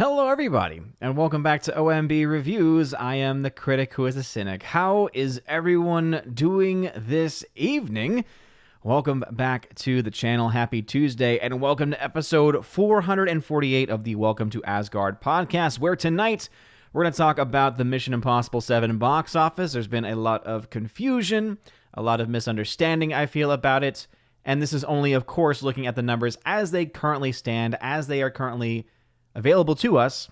Hello, everybody, and welcome back to OMB Reviews. I am the critic who is a cynic. How is everyone doing this evening? Welcome back to the channel. Happy Tuesday, and welcome to episode 448 of the Welcome to Asgard podcast, where tonight we're going to talk about the Mission Impossible 7 box office. There's been a lot of confusion, a lot of misunderstanding, I feel, about it, and this is only, of course, looking at the numbers as they currently stand, as they are currently available to us.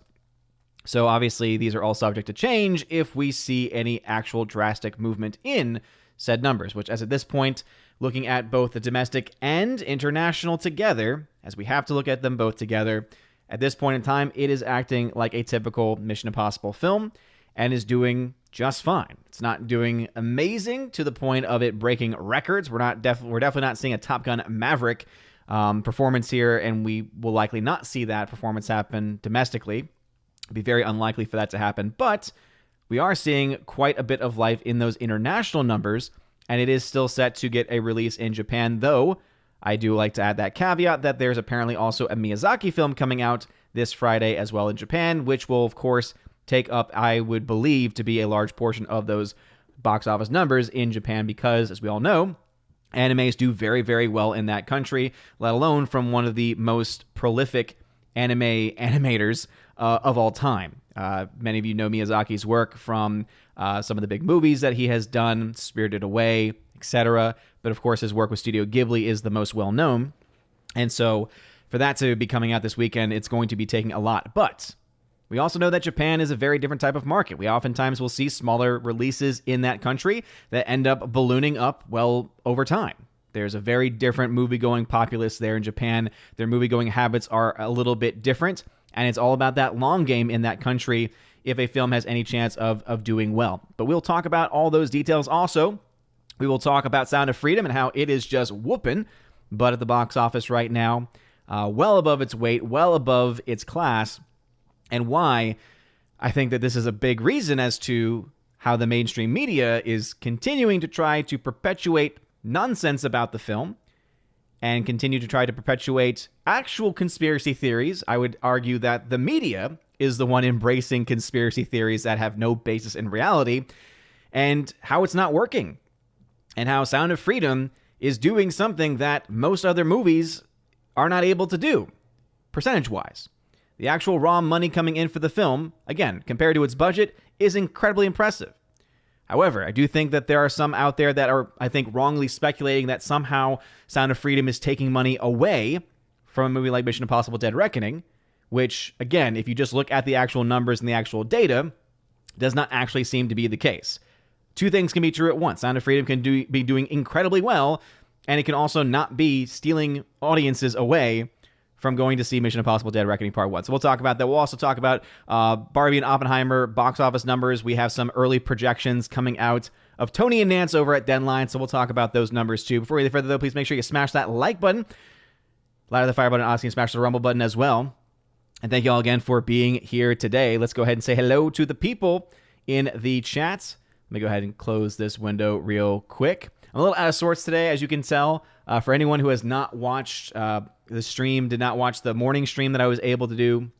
So obviously these are all subject to change if we see any actual drastic movement in said numbers, which as at this point, looking at both the domestic and international together, as we have to look at them both together, at this point in time, it is acting like a typical Mission Impossible film and is doing just fine. It's not doing amazing to the point of it breaking records. We're definitely not seeing a Top Gun Maverick performance here, and we will likely not see that performance happen domestically. It'd be very unlikely for that to happen, but we are seeing quite a bit of life in those international numbers, and it is still set to get a release in Japan, though I do like to add that caveat that there's apparently also a Miyazaki film coming out this Friday as well in Japan, which will, of course, take up, I would believe, to be a large portion of those box office numbers in Japan because, as we all know, animes do very, very well in that country, let alone from one of the most prolific anime animators of all time. Many of you know Miyazaki's work from some of the big movies that he has done, Spirited Away, etc. But of course, his work with Studio Ghibli is the most well-known. And so for that to be coming out this weekend, it's going to be taking a lot. But we also know that Japan is a very different type of market. We oftentimes will see smaller releases in that country that end up ballooning up, well, over time. There's a very different movie-going populace there in Japan. Their movie-going habits are a little bit different, and it's all about that long game in that country if a film has any chance of doing well. But we'll talk about all those details also. We will talk about Sound of Freedom and how it is just whooping butt at the box office right now, well above its weight, well above its class, and why I think that this is a big reason as to how the mainstream media is continuing to try to perpetuate nonsense about the film and continue to try to perpetuate actual conspiracy theories. I would argue that the media is the one embracing conspiracy theories that have no basis in reality, and how it's not working, and how Sound of Freedom is doing something that most other movies are not able to do, percentage-wise. The actual raw money coming in for the film, again, compared to its budget, is incredibly impressive. However, I do think that there are some out there that are, I think, wrongly speculating that somehow Sound of Freedom is taking money away from a movie like Mission Impossible Dead Reckoning, which, again, if you just look at the actual numbers and the actual data, does not actually seem to be the case. Two things can be true at once. Sound of Freedom can be doing incredibly well, and it can also not be stealing audiences away from going to see Mission Impossible Dead Reckoning Part 1. So we'll talk about that. We'll also talk about Barbie and Oppenheimer box office numbers. We have some early projections coming out of Tony and Nance over at Deadline, so we'll talk about those numbers too. Before we go further, though, please make sure you smash that like button, ladder the fire button, obviously, and smash the rumble button as well. And thank you all again for being here today. Let's go ahead and say hello to the people in the chat. Let me go ahead and close this window real quick. I'm a little out of sorts today, as you can tell. For anyone who has not watched the stream, did not watch the morning stream that I was able to do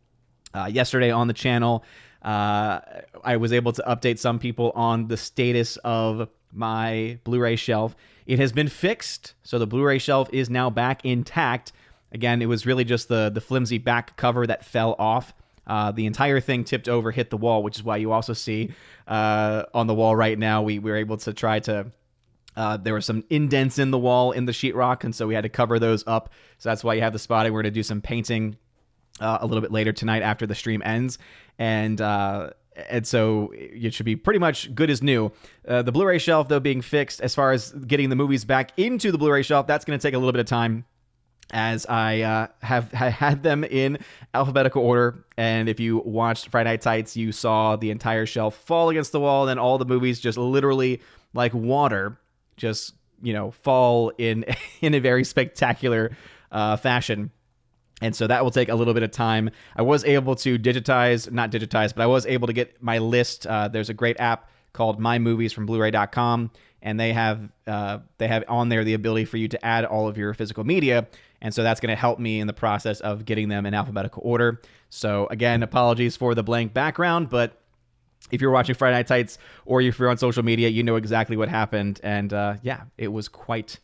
yesterday on the channel, I was able to update some people on the status of my Blu-ray shelf. It has been fixed, so the Blu-ray shelf is now back intact. Again, it was really just the flimsy back cover that fell off. The entire thing tipped over, hit the wall, which is why you also see on the wall right now, we were able to try to there were some indents in the wall in the sheetrock, and so we had to cover those up. So that's why you have the spotting. We're going to do some painting a little bit later tonight after the stream ends. And so it should be pretty much good as new. The Blu-ray shelf, though, being fixed, as far as getting the movies back into the Blu-ray shelf, that's going to take a little bit of time, as I have had them in alphabetical order. And if you watched Friday Night Tights, you saw the entire shelf fall against the wall, and then all the movies just literally, like water, just, fall in a very spectacular fashion. And so that will take a little bit of time. I was able to not digitize, but I was able to get my list. There's a great app called My Movies from Blu-ray.com, and they have on there the ability for you to add all of your physical media. And so that's going to help me in the process of getting them in alphabetical order. So again, apologies for the blank background, but if you're watching Friday Night Tights or if you're on social media, you know exactly what happened. And yeah, it was quite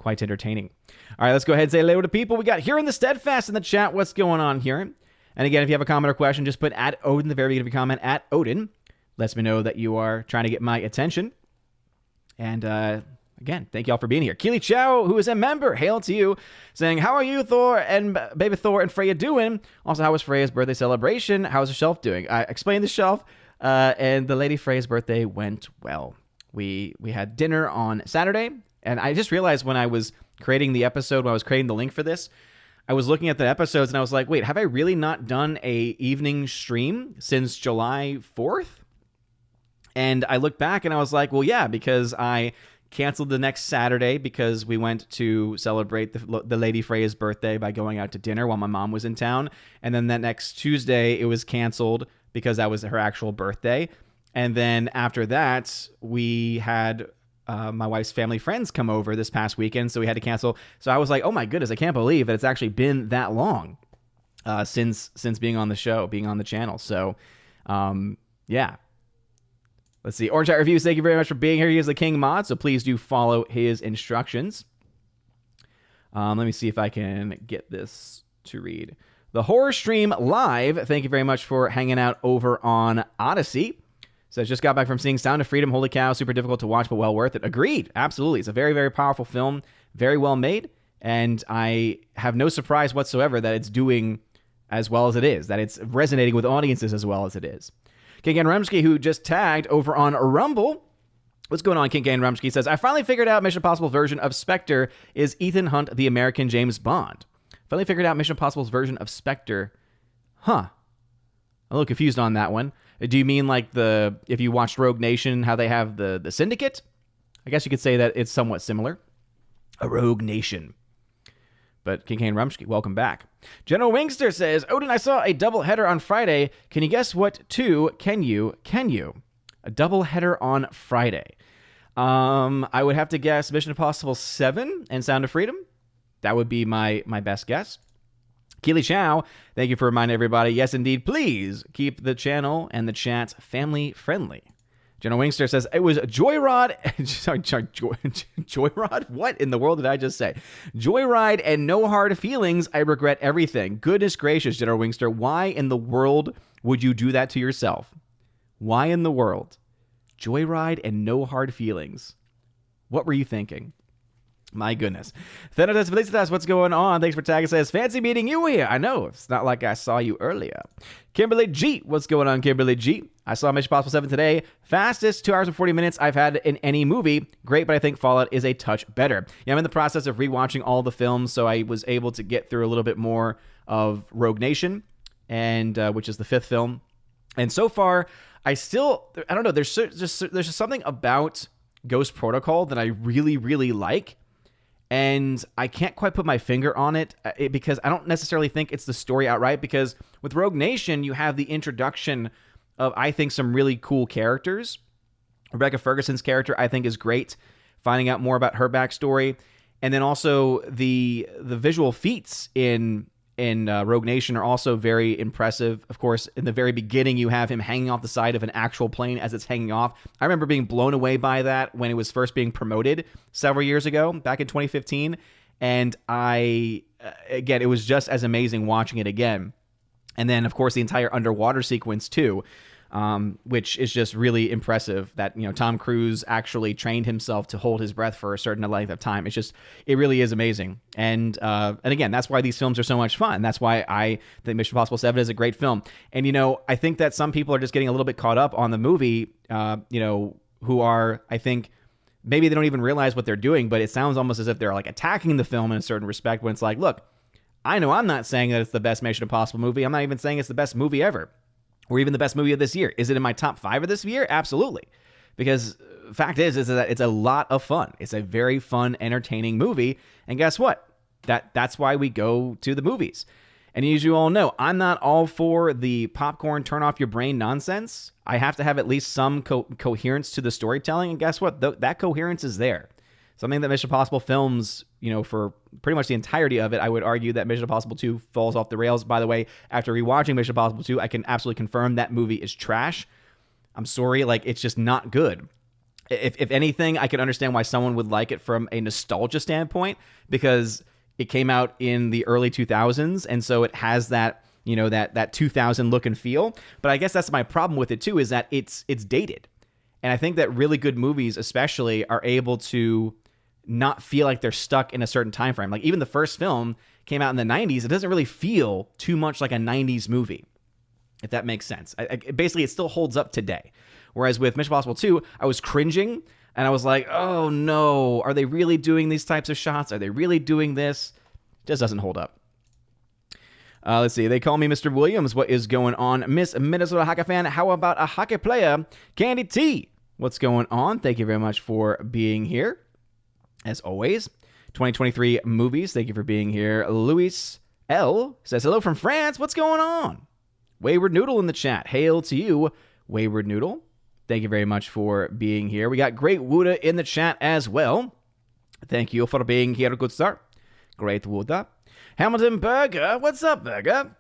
entertaining. All right, let's go ahead and say hello to people. We got here in the Steadfast in the chat. What's going on here? And again, if you have a comment or question, just put @Odin in the very beginning of your comment. @Odin lets me know that you are trying to get my attention. And again, thank you all for being here. Keely Chow, who is a member, hail to you, saying, how are you, Thor and baby Thor and Freya doing? Also, how was Freya's birthday celebration? How's the shelf doing? I explained the shelf, and the lady Freya's birthday went well. We had dinner on Saturday, and I just realized when I was creating the episode, when I was creating the link for this, I was looking at the episodes, and I was like, wait, have I really not done a evening stream since July 4th? And I looked back, and I was like, well, yeah, because I canceled the next Saturday because we went to celebrate the Lady Freya's birthday by going out to dinner while my mom was in town. And then that next Tuesday, it was canceled because that was her actual birthday. And then after that, we had my wife's family friends come over this past weekend, so we had to cancel. So I was like, oh my goodness, I can't believe that it's actually been that long since being on the show, being on the channel. So yeah. Let's see. Orange Hat Reviews, thank you very much for being here. He is the King Mod, so please do follow his instructions. Let me see if I can get this to read. The Horror Stream Live, thank you very much for hanging out over on Odyssey. Says, just got back from seeing Sound of Freedom. Holy cow, super difficult to watch, but well worth it. Agreed. Absolutely. It's a very, very powerful film. Very well made. And I have no surprise whatsoever that it's doing as well as it is, that it's resonating with audiences as well as it is. King and Rumsky, who just tagged over on Rumble. What's going on, King and Rumsky? Says, I finally figured out Mission Impossible version of Spectre is Ethan Hunt, the American James Bond. Finally figured out Mission Impossible's version of Spectre. Huh. I'm a little confused on that one. Do you mean like if you watched Rogue Nation, how they have the Syndicate? I guess you could say that it's somewhat similar. A Rogue Nation. But King Kane Rumsky, welcome back. General Wingster says, Odin, I saw a double header on Friday. Can you guess what two? Can you? A double header on Friday. I would have to guess Mission Impossible 7 and Sound of Freedom. That would be my best guess. Keely Chow, thank you for reminding everybody. Yes, indeed. Please keep the channel and the chats family friendly. General Wingster says, it was Joyride. Sorry, Joyride? What in the world did I just say? Joyride and no hard feelings. I regret everything. Goodness gracious, General Wingster. Why in the world would you do that to yourself? Why in the world? Joyride and no hard feelings. What were you thinking? My goodness. Thanatos Felicitas, what's going on? Thanks for tagging. Says, fancy meeting you here. I know. It's not like I saw you earlier. Kimberly G. What's going on, Kimberly G? I saw Mission Impossible 7 today. Fastest 2 hours and 40 minutes I've had in any movie. Great, but I think Fallout is a touch better. Yeah, I'm in the process of rewatching all the films, so I was able to get through a little bit more of Rogue Nation, and which is the 5th film. And so far, I don't know, there's just something about Ghost Protocol that I really, really like. And I can't quite put my finger on it because I don't necessarily think it's the story outright, because with Rogue Nation, you have the introduction of, I think, some really cool characters. Rebecca Ferguson's character, I think, is great, finding out more about her backstory. And then also the visual feats in Rogue Nation are also very impressive. Of course, in the very beginning, you have him hanging off the side of an actual plane as it's hanging off. I remember being blown away by that when it was first being promoted several years ago, back in 2015. And again, it was just as amazing watching it again. And then, of course, the entire underwater sequence, too, which is just really impressive that, Tom Cruise actually trained himself to hold his breath for a certain length of time. It really is amazing. And again, that's why these films are so much fun. That's why I think Mission Impossible 7 is a great film. And, I think that some people are just getting a little bit caught up on the movie, who are, I think, maybe they don't even realize what they're doing, but it sounds almost as if they're like attacking the film in a certain respect, when it's like, look, I know I'm not saying that it's the best Mission Impossible movie. I'm not even saying it's the best movie ever, or even the best movie of this year. Is it in my top 5 of this year? Absolutely. Because fact is that it's a lot of fun. It's a very fun, entertaining movie. And guess what? That's why we go to the movies. And as you all know, I'm not all for the popcorn turn off your brain nonsense. I have to have at least some coherence to the storytelling. And guess what? That coherence is there. Something that Mission Impossible films, for pretty much the entirety of it, I would argue that Mission Impossible 2 falls off the rails. By the way, after rewatching Mission Impossible 2, I can absolutely confirm that movie is trash. I'm sorry, it's just not good. If anything, I can understand why someone would like it from a nostalgia standpoint, because it came out in the early 2000s, and so it has that, that 2000 look and feel. But I guess that's my problem with it too, is that it's dated. And I think that really good movies especially are able to not feel like they're stuck in a certain time frame. Like even the first film came out in the 90s, it doesn't really feel too much like a 90s movie, if that makes sense. Basically, it still holds up today. Whereas with Mission Impossible 2, I was cringing, and I was like, oh no, are they really doing these types of shots? Are they really doing this? It just doesn't hold up. Let's see. They call me Mr. Williams. What is going on? Miss Minnesota hockey fan, how about a hockey player? Candy T, what's going on? Thank you very much for being here. As always, 2023 movies, thank you for being here. Luis L says, hello from France. What's going on? Wayward Noodle in the chat. Hail to you, Wayward Noodle. Thank you very much for being here. We got Great Wuda in the chat as well. Thank you for being here, good sir. Great Wuda. Hamilton Burger, what's up, Burger?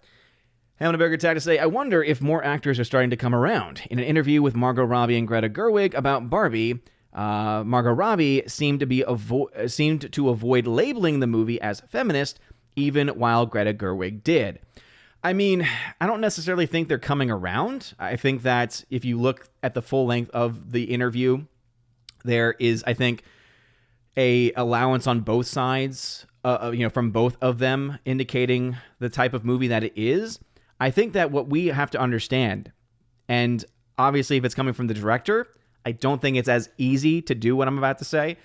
Hamilton Burger tagged to say, I wonder if more actors are starting to come around. In an interview with Margot Robbie and Greta Gerwig about Barbie, Margot Robbie seemed to avoid labeling the movie as feminist, even while Greta Gerwig did. I mean, I don't necessarily think they're coming around. I think that if you look at the full length of the interview, there is, I think, a allowance on both sides, from both of them, indicating the type of movie that it is. I think that what we have to understand, and obviously if it's coming from the director, I don't think it's as easy to do what I'm about to say,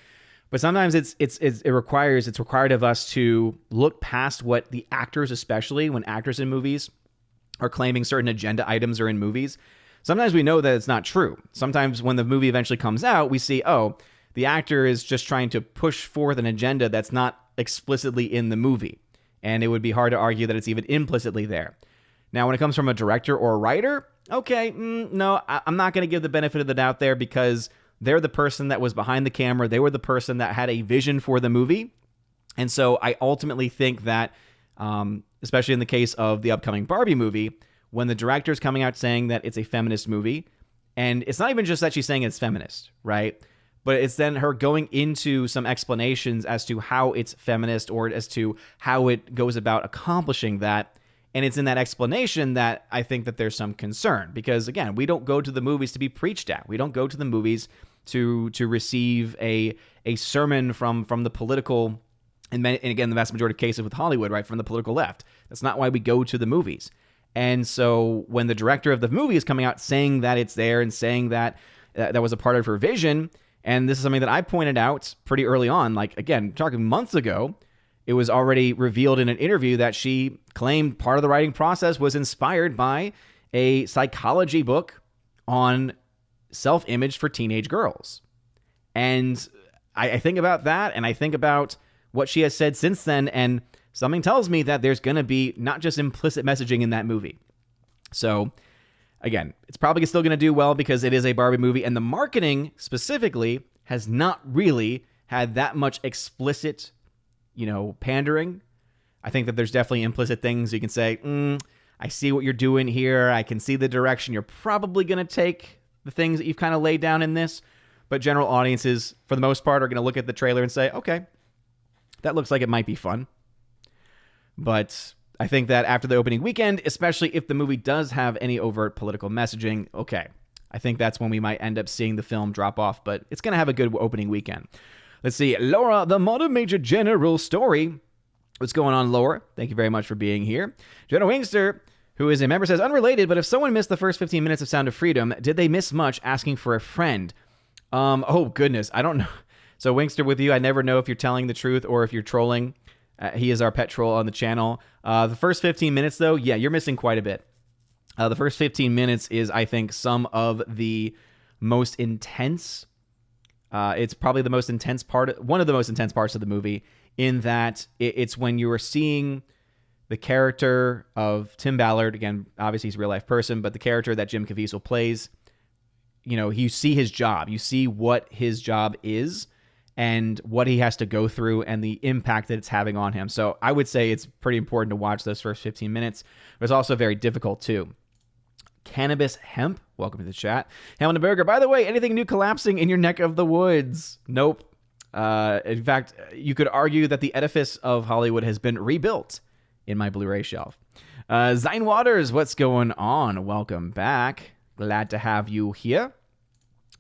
but sometimes it's required of us to look past what the actors, especially when actors in movies are claiming certain agenda items are in movies. Sometimes we know that it's not true. Sometimes when the movie eventually comes out, we see, oh, the actor is just trying to push forth an agenda that's not explicitly in the movie. And it would be hard to argue that it's even implicitly there. Now, when it comes from a director or a writer, okay, no, I'm not going to give the benefit of the doubt there, because they're the person that was behind the camera. They were the person that had a vision for the movie. And so I ultimately think that, especially in the case of the upcoming Barbie movie, when the director's coming out saying that it's a feminist movie, and it's not even just that she's saying it's feminist, right? But it's then her going into some explanations as to how it's feminist, or as to how it goes about accomplishing that. And it's in that explanation that I think that there's some concern, because again, we don't go to the movies to be preached at. We don't go to the movies to receive a sermon from the political, and again, the vast majority of cases with Hollywood, right, from the political left. That's not why we go to the movies. And so when the director of the movie is coming out saying that it's there, and saying that that was a part of her vision, and this is something that I pointed out pretty early on, like, again, talking months ago, it was already revealed in an interview that she claimed part of the writing process was inspired by a psychology book on self-image for teenage girls. And I think about that, and I think about what she has said since then, and something tells me that there's going to be not just implicit messaging in that movie. So, again, it's probably still going to do well because it is a Barbie movie, and the marketing specifically has not really had that much explicit pandering. I think that there's definitely implicit things you can say, I see what you're doing here. I can see the direction you're probably going to take the things that you've kind of laid down in this. But general audiences, for the most part, are going to look at the trailer and say, okay, that looks like it might be fun. But I think that after the opening weekend, especially if the movie does have any overt political messaging, okay, I think that's when we might end up seeing the film drop off. But it's going to have a good opening weekend. Let's see. Laura, the Modern Major General Story. What's going on, Laura? Thank you very much for being here. Jenna Wingster, who is a member, says, unrelated, but if someone missed the first 15 minutes of Sound of Freedom, did they miss much asking for a friend? Oh, goodness. I don't know. So, Wingster, with you, I never know if you're telling the truth or if you're trolling. He is our pet troll on the channel. The first 15 minutes, though, yeah, you're missing quite a bit. The first 15 minutes is, I think, some of the most intense. It's probably the most intense part, one of the most intense parts of the movie, in that it's when you are seeing the character of Tim Ballard, again, obviously he's a real life person, but the character that Jim Caviezel plays, you see his job. You see what his job is and what he has to go through and the impact that it's having on him. So I would say it's pretty important to watch those first 15 minutes, but it's also very difficult too. Cannabis Hemp, welcome to the chat. Hamilton Burger, by the way, anything new collapsing in your neck of the woods? Nope. In fact, you could argue that the edifice of Hollywood has been rebuilt in my Blu-ray shelf. Zine Waters, what's going on? Welcome back. Glad to have you here.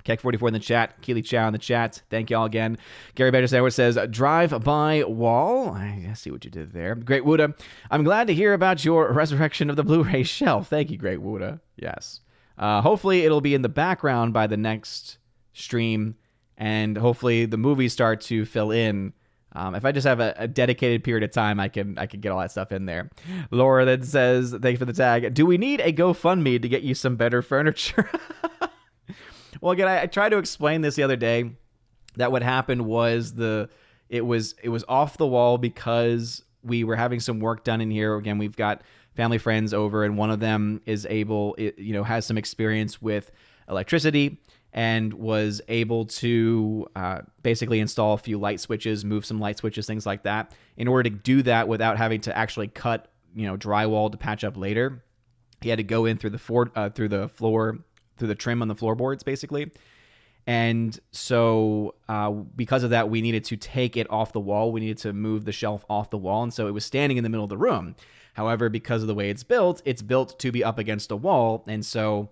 Keck44 in the chat. Keely Chow in the chat. Thank you all again. Gary Badger Sandwich says, drive-by wall. I see what you did there. Great Wuda. I'm glad to hear about your resurrection of the Blu-ray shelf. Thank you, Great Wuda. Yes. Hopefully it'll be in the background by the next stream, and hopefully the movies start to fill in. If I just have a dedicated period of time, I can get all that stuff in there. Laura then says, thank you for the tag. Do we need a GoFundMe to get you some better furniture? Well, again, I tried to explain this the other day, that what happened was it was off the wall because we were having some work done in here. Again, we've got family friends over, and one of them is has some experience with electricity and was able to basically install a few light switches, move some light switches, things like that. In order to do that without having to actually cut, drywall to patch up later, he had to go in through the floor, through the trim on the floorboards, basically. And so because of that, we needed to take it off the wall. We needed to move the shelf off the wall. And so it was standing in the middle of the room. However, because of the way it's built to be up against a wall. And so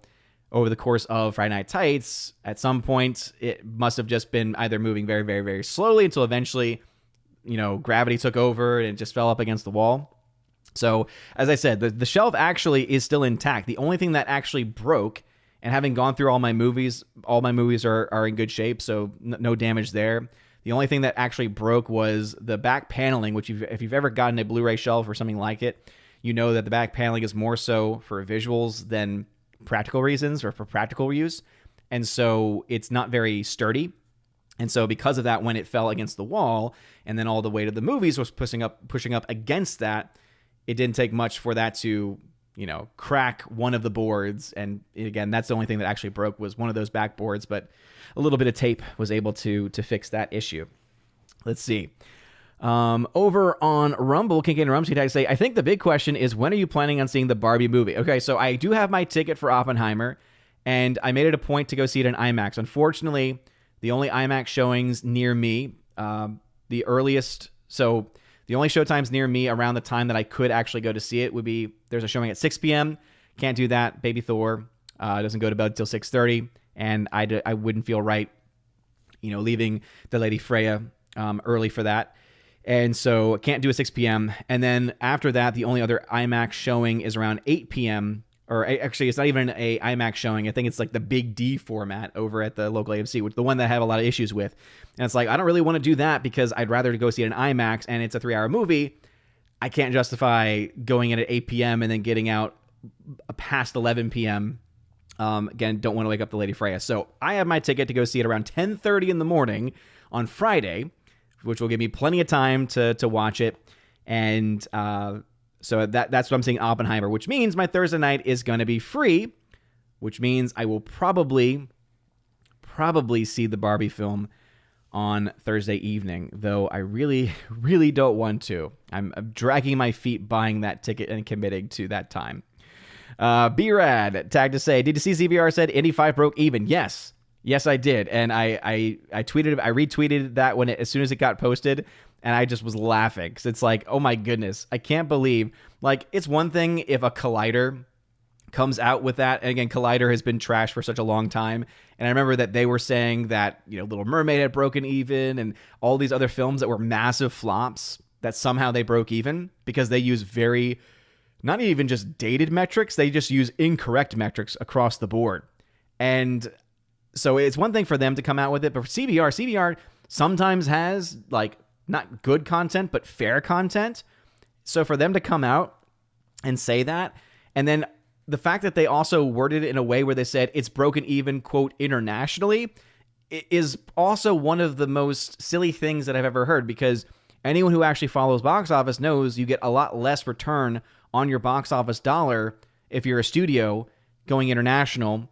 over the course of Friday Night Tights, at some point, it must have just been either moving very, very, very slowly until eventually, gravity took over and it just fell up against the wall. So as I said, the shelf actually is still intact. The only thing that actually broke, and having gone through all my movies are in good shape, so no damage there. The only thing that actually broke was the back paneling, which if you've ever gotten a Blu-ray shelf or something like it, you know that the back paneling is more so for visuals than practical reasons or for practical use. And so it's not very sturdy. And so because of that, when it fell against the wall and then all the weight of the movies was pushing up against that, it didn't take much for that to crack one of the boards. And again, that's the only thing that actually broke was one of those backboards, but a little bit of tape was able to fix that issue. Let's see. Over on Rumble, Kincaid and Rumsky tag say, I think the big question is, when are you planning on seeing the Barbie movie? Okay, so I do have my ticket for Oppenheimer, and I made it a point to go see it in IMAX. Unfortunately, the only IMAX showings near me, the only showtimes near me around the time that I could actually go to see it would be, there's a showing at 6 p.m. Can't do that. Baby Thor doesn't go to bed until 6:30, and I wouldn't feel right, leaving the Lady Freya early for that. And so can't do a 6 p.m. And then after that, the only other IMAX showing is around 8 p.m. Or actually, it's not even a IMAX showing. I think it's like the Big D format over at the local AMC, which the one that I have a lot of issues with. And it's like, I don't really want to do that because I'd rather go see it in IMAX, and it's a 3-hour movie. I can't justify going in at 8 p.m. and then getting out past 11 p.m. Again, don't want to wake up the Lady Freya. So I have my ticket to go see it around 10:30 in the morning on Friday, which will give me plenty of time to watch it. And so that's what I'm seeing Oppenheimer, which means my Thursday night is going to be free, which means I will probably see the Barbie film on Thursday evening, though I really, really don't want to. I'm dragging my feet buying that ticket and committing to that time. B-Rad tagged to say, did you see ZBR said Indy 5 broke even? Yes, I did. And I retweeted that as soon as it got posted. And I just was laughing because it's like, oh my goodness, I can't believe, it's one thing if a Collider comes out with that. And again, Collider has been trashed for such a long time. And I remember that they were saying that, Little Mermaid had broken even and all these other films that were massive flops, that somehow they broke even because they use not even just dated metrics, they just use incorrect metrics across the board. And so it's one thing for them to come out with it, but for CBR sometimes has not good content, but fair content. So for them to come out and say that, and then the fact that they also worded it in a way where they said it's broken even, quote, internationally, is also one of the most silly things that I've ever heard, because anyone who actually follows box office knows you get a lot less return on your box office dollar if you're a studio going international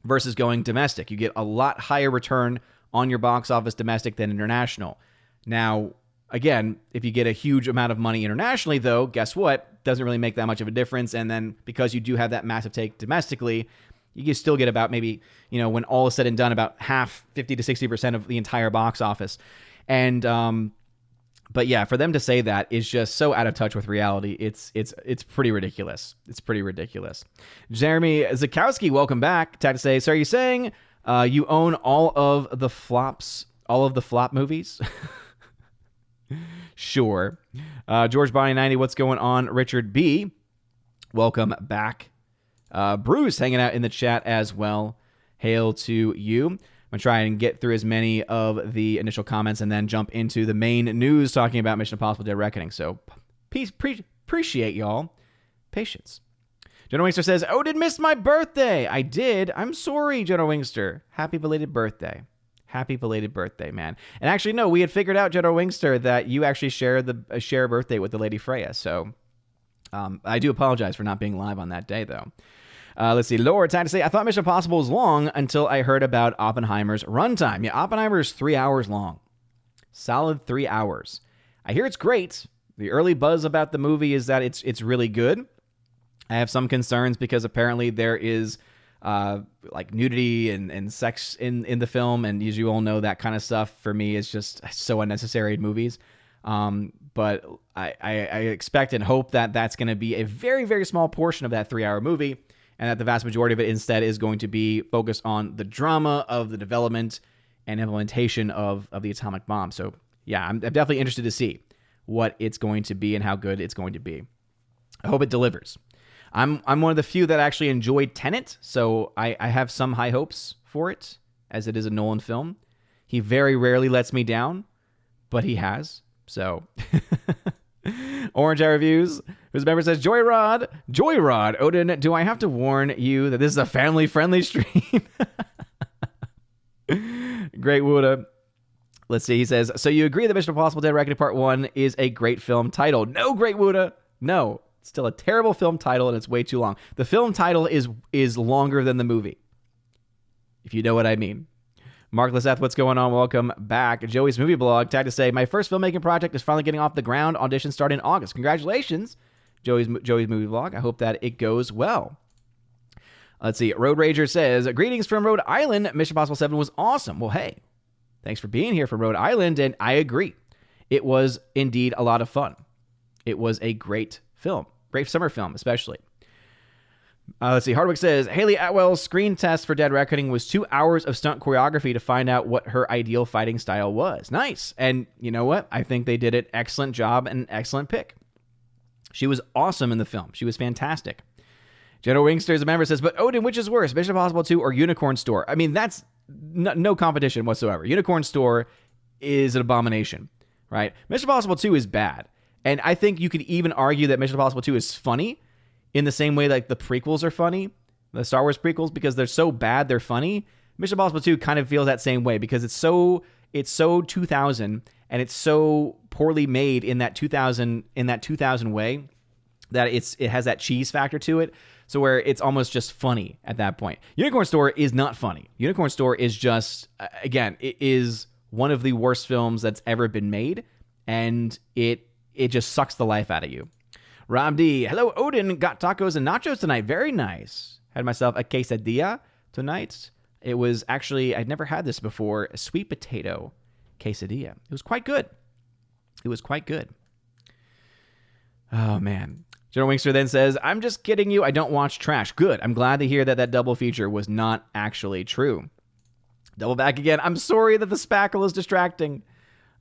versus going domestic. You get a lot higher return on your box office domestic than international. Now, again, if you get a huge amount of money internationally, though, guess what? Doesn't really make that much of a difference. And then because you do have that massive take domestically, you can still get about maybe, when all is said and done, about half, 50 to 60% of the entire box office. And, but yeah, for them to say that is just so out of touch with reality. It's pretty ridiculous. It's pretty ridiculous. Jeremy Zakowski, welcome back. Tag to say, so are you saying you own all of the flop movies? Sure. George Bonnie 90, what's going on? Richard B, welcome back. Bruce hanging out in the chat as well. Hail to you. I'm going to try and get through as many of the initial comments and then jump into the main news talking about Mission Impossible Dead Reckoning. So appreciate y'all. Patience. General Wingster says, Odin missed my birthday. I did. I'm sorry, General Wingster. Happy belated birthday. Happy belated birthday, man. And actually, no, we had figured out, General Wingster, that you actually share a birthday with the Lady Freya. So I do apologize for not being live on that day, though. Let's see. Lord, time to say, I thought Mission Impossible was long until I heard about Oppenheimer's runtime. Yeah, Oppenheimer is 3 hours long. Solid 3 hours. I hear it's great. The early buzz about the movie is that it's really good. I have some concerns because apparently there is like nudity and sex in the film, and as you all know, that kind of stuff for me is just so unnecessary in movies. But I expect and hope that that's going to be a very, very small portion of that 3 hour movie, and that the vast majority of it instead is going to be focused on the drama of the development and implementation of the atomic bomb. So yeah, I'm definitely interested to see what it's going to be and how good it's going to be. I hope it delivers. I'm one of the few that actually enjoyed Tenet, so I have some high hopes for it, as it is a Nolan film. He very rarely lets me down, but he has. So, Orange Eye Reviews, whose member says, Joyrod, Odin, do I have to warn you that this is a family-friendly stream? Great Wuda. Let's see, he says, so you agree that Mission Impossible Dead Reckoning Part 1 is a great film title? No, Great Wuda, no. It's still a terrible film title, and it's way too long. The film title is longer than the movie, if you know what I mean. Mark Lisseth, what's going on? Welcome back. Joey's Movie Blog, tag to say, my first filmmaking project is finally getting off the ground. Auditions start in August. Congratulations, Joey's Movie Blog. I hope that it goes well. Let's see. Road Rager says, greetings from Rhode Island. Mission Impossible 7 was awesome. Well, hey, thanks for being here from Rhode Island, and I agree. It was indeed a lot of fun. It was a great film. Great summer film, especially. Let's see. Hardwick says, Haley Atwell's screen test for Dead Reckoning was 2 hours of stunt choreography to find out what her ideal fighting style was. Nice. And you know what? I think they did an excellent job and an excellent pick. She was awesome in the film. She was fantastic. General Wingster, as a member, says, but Odin, which is worse, Mission Impossible 2 or Unicorn Store? I mean, that's no competition whatsoever. Unicorn Store is an abomination, right? Mission Impossible 2 is bad. And I think you could even argue that Mission Impossible 2 is funny in the same way like the prequels are funny, the Star Wars prequels, because they're so bad, they're funny. Mission Impossible 2 kind of feels that same way because it's so 2000 and it's so poorly made in that 2000 way that it has that cheese factor to it. So where it's almost just funny at that point. Unicorn Store is not funny. Unicorn Store is just, again, it is one of the worst films that's ever been made, and it just sucks the life out of you. Rob D, hello, Odin. Got tacos and nachos tonight. Very nice. Had myself a quesadilla tonight. It was actually, I'd never had this before, a sweet potato quesadilla. It was quite good. Oh, man. General Wingster then says, I'm just kidding you. I don't watch trash. Good. I'm glad to hear that double feature was not actually true. Double back again. I'm sorry that the spackle is distracting.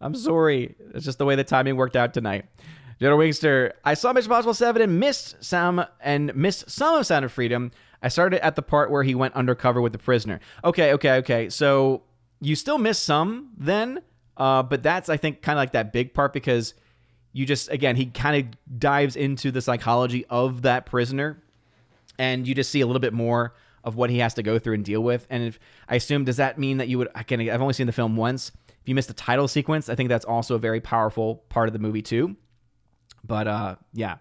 I'm sorry. It's just the way the timing worked out tonight. General Wingster, I saw Mission Impossible 7 and missed some of Sound of Freedom. I started at the part where he went undercover with the prisoner. Okay. So you still missed some then, but that's, I think, kind of like that big part because you just, again, he kind of dives into the psychology of that prisoner, and you just see a little bit more of what he has to go through and deal with. And I assume, does that mean that you would, again, I've only seen the film once. If you missed the title sequence, I think that's also a very powerful part of the movie too. But yeah.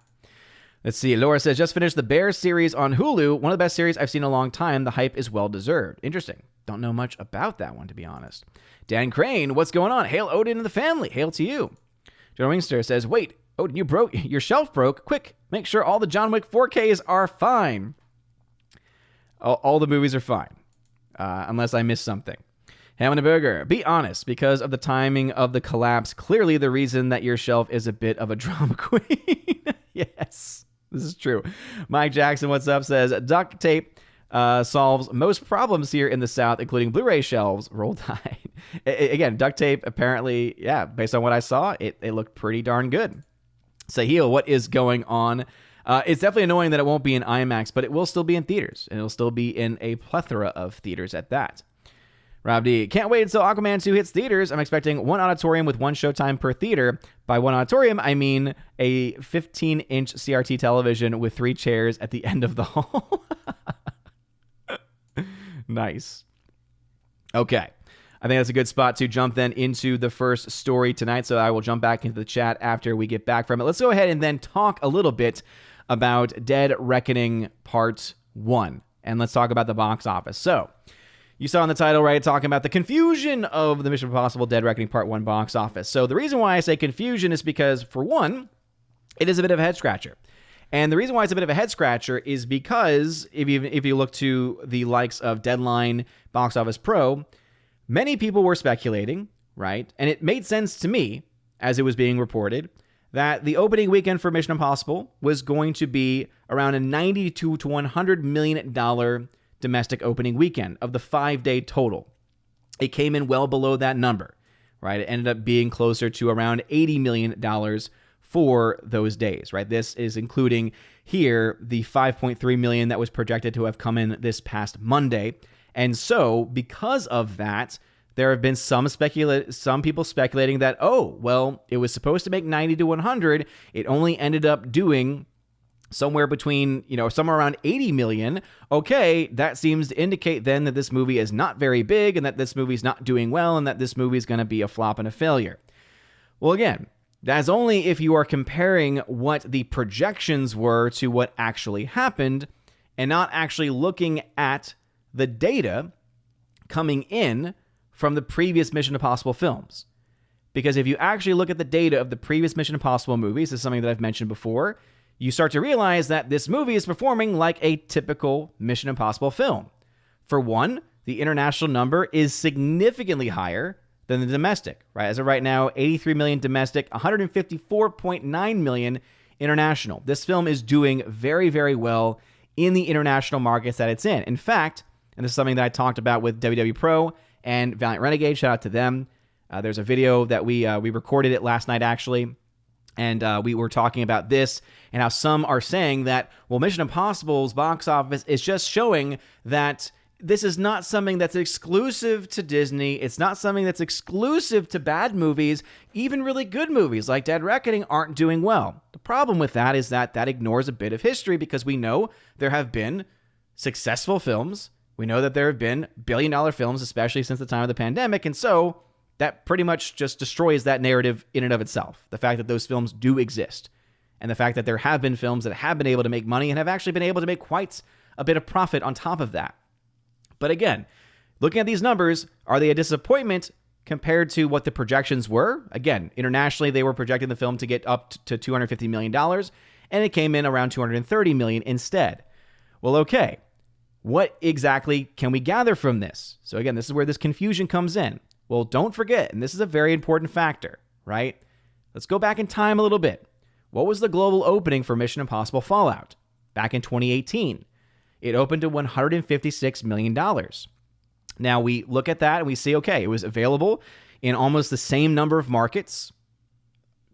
Let's see. Laura says, just finished the Bear series on Hulu. One of the best series I've seen in a long time. The hype is well-deserved. Interesting. Don't know much about that one, to be honest. Dan Crane, what's going on? Hail Odin and the family. Hail to you. Joe Wingster says, wait, Odin, your shelf broke. Quick, make sure all the John Wick 4Ks are fine. All the movies are fine, unless I missed something. Hammond Burger, be honest, because of the timing of the collapse, clearly the reason that your shelf is a bit of a drama queen. Yes. This is true. Mike Jackson, what's up, says, duct tape solves most problems here in the South, including Blu-ray shelves. Roll Tide. Again, duct tape, apparently, yeah, based on what I saw, it looked pretty darn good. Sahil, what is going on? It's definitely annoying that it won't be in IMAX, but it will still be in theaters, and it'll still be in a plethora of theaters at that. Rob D, can't wait until Aquaman 2 hits theaters. I'm expecting one auditorium with one showtime per theater. By one auditorium, I mean a 15-inch CRT television with 3 chairs at the end of the hall. Nice. Okay. I think that's a good spot to jump then into the first story tonight. So I will jump back into the chat after we get back from it. Let's go ahead and then talk a little bit about Dead Reckoning Part 1. And let's talk about the box office. So, you saw in the title, right, talking about the confusion of the Mission Impossible Dead Reckoning Part 1 box office. So the reason why I say confusion is because, for one, it is a bit of a head-scratcher. And the reason why it's a bit of a head-scratcher is because, if you look to the likes of Deadline, Box Office Pro, many people were speculating, right, and it made sense to me, as it was being reported, that the opening weekend for Mission Impossible was going to be around a $90 to $100 million domestic opening weekend of the 5-day total. It came in well below that number, right? It ended up being closer to around $80 million for those days, right? This is including here the $5.3 million that was projected to have come in this past Monday. And so because of that, there have been some people speculating that, oh, well, it was supposed to make 90 to 100. It only ended up doing somewhere between, somewhere around 80 million. Okay, that seems to indicate then that this movie is not very big and that this movie's not doing well and that this movie is going to be a flop and a failure. Well, again, that's only if you are comparing what the projections were to what actually happened and not actually looking at the data coming in from the previous Mission Impossible films. Because if you actually look at the data of the previous Mission Impossible movies, this is something that I've mentioned before, you start to realize that this movie is performing like a typical Mission Impossible film. For one, the international number is significantly higher than the domestic, right? As of right now, 83 million domestic, 154.9 million international. This film is doing very, very well in the international markets that it's in. In fact, and this is something that I talked about with WW Pro and Valiant Renegade, shout out to them. There's a video that we recorded it last night, actually. And we were talking about this and how some are saying that, well, Mission Impossible's box office is just showing that this is not something that's exclusive to Disney. It's not something that's exclusive to bad movies. Even really good movies like Dead Reckoning aren't doing well. The problem with that is that ignores a bit of history because we know there have been successful films. We know that there have been billion-dollar films, especially since the time of the pandemic. And so that pretty much just destroys that narrative in and of itself. The fact that those films do exist. And the fact that there have been films that have been able to make money and have actually been able to make quite a bit of profit on top of that. But again, looking at these numbers, are they a disappointment compared to what the projections were? Again, internationally, they were projecting the film to get up to $250 million, and it came in around $230 million instead. Well, okay. What exactly can we gather from this? So again, this is where this confusion comes in. Well, don't forget, and this is a very important factor, right? Let's go back in time a little bit. What was the global opening for Mission Impossible Fallout? Back in 2018. It opened to $156 million. Now, we look at that and we see, okay, it was available in almost the same number of markets.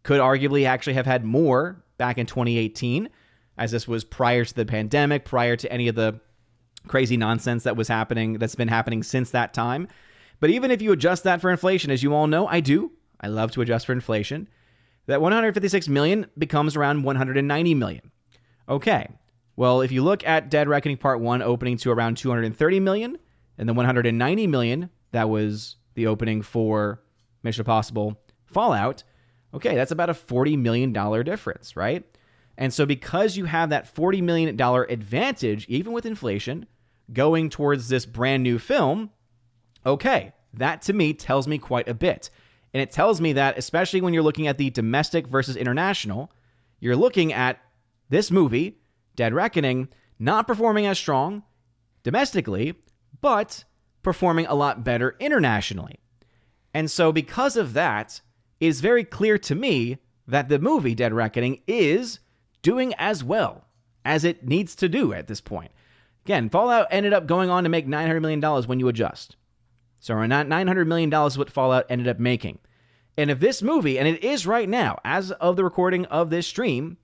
Could arguably actually have had more back in 2018, as this was prior to the pandemic, prior to any of the crazy nonsense that was happening, that's been happening since that time. But even if you adjust that for inflation, as you all know, I love to adjust for inflation, that 156 million becomes around 190 million. Okay, well, if you look at Dead Reckoning Part 1 opening to around 230 million, and the 190 million, that was the opening for Mission Impossible Fallout, okay, that's about a $40 million difference, right? And so because you have that $40 million advantage, even with inflation, going towards this brand new film, okay, that to me tells me quite a bit. And it tells me that, especially when you're looking at the domestic versus international, you're looking at this movie, Dead Reckoning, not performing as strong domestically, but performing a lot better internationally. And so because of that, it is very clear to me that the movie Dead Reckoning is doing as well as it needs to do at this point. Again, Fallout ended up going on to make $900 million when you adjust. So around $900 million is what Fallout ended up making. And if this movie, and it is right now, as of the recording of this stream,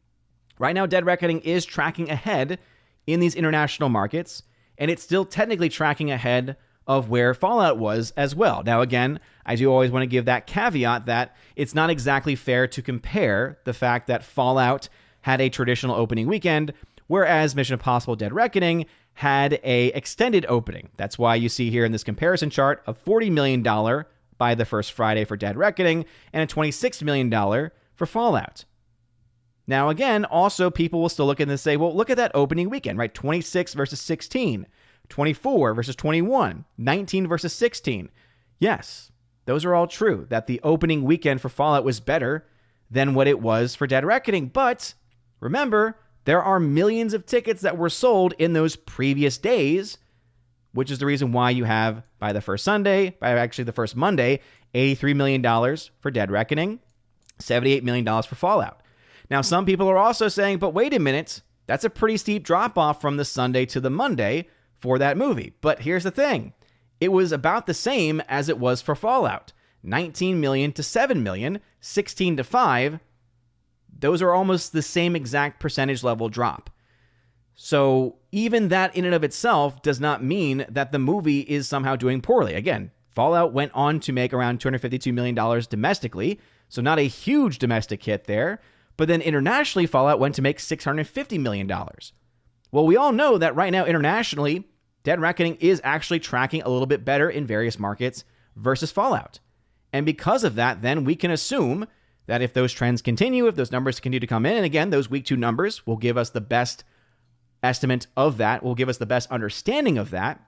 right now Dead Reckoning is tracking ahead in these international markets, and it's still technically tracking ahead of where Fallout was as well. Now, again, I do always want to give that caveat that it's not exactly fair to compare the fact that Fallout had a traditional opening weekend, whereas Mission Impossible Dead Reckoning had a extended opening. That's why you see here in this comparison chart a $40 million by the first Friday for Dead Reckoning and a $26 million for Fallout. Now, again, also people will still look at this and say, well, look at that opening weekend, right? 26 versus 16, 24 versus 21, 19 versus 16. Yes, those are all true, that the opening weekend for Fallout was better than what it was for Dead Reckoning. But remember, there are millions of tickets that were sold in those previous days, which is the reason why you have, by the first Monday, $83 million for Dead Reckoning, $78 million for Fallout. Now, some people are also saying, but wait a minute, that's a pretty steep drop-off from the Sunday to the Monday for that movie. But here's the thing. It was about the same as it was for Fallout. 19 million to 7 million, 16 to 5. Those are almost the same exact percentage level drop. So even that in and of itself does not mean that the movie is somehow doing poorly. Again, Fallout went on to make around $252 million domestically, so not a huge domestic hit there. But then internationally, Fallout went to make $650 million. Well, we all know that right now internationally, Dead Reckoning is actually tracking a little bit better in various markets versus Fallout. And because of that, then we can assume that if those trends continue, if those numbers continue to come in, and again, those week 2 numbers will give us the best estimate of that, will give us the best understanding of that,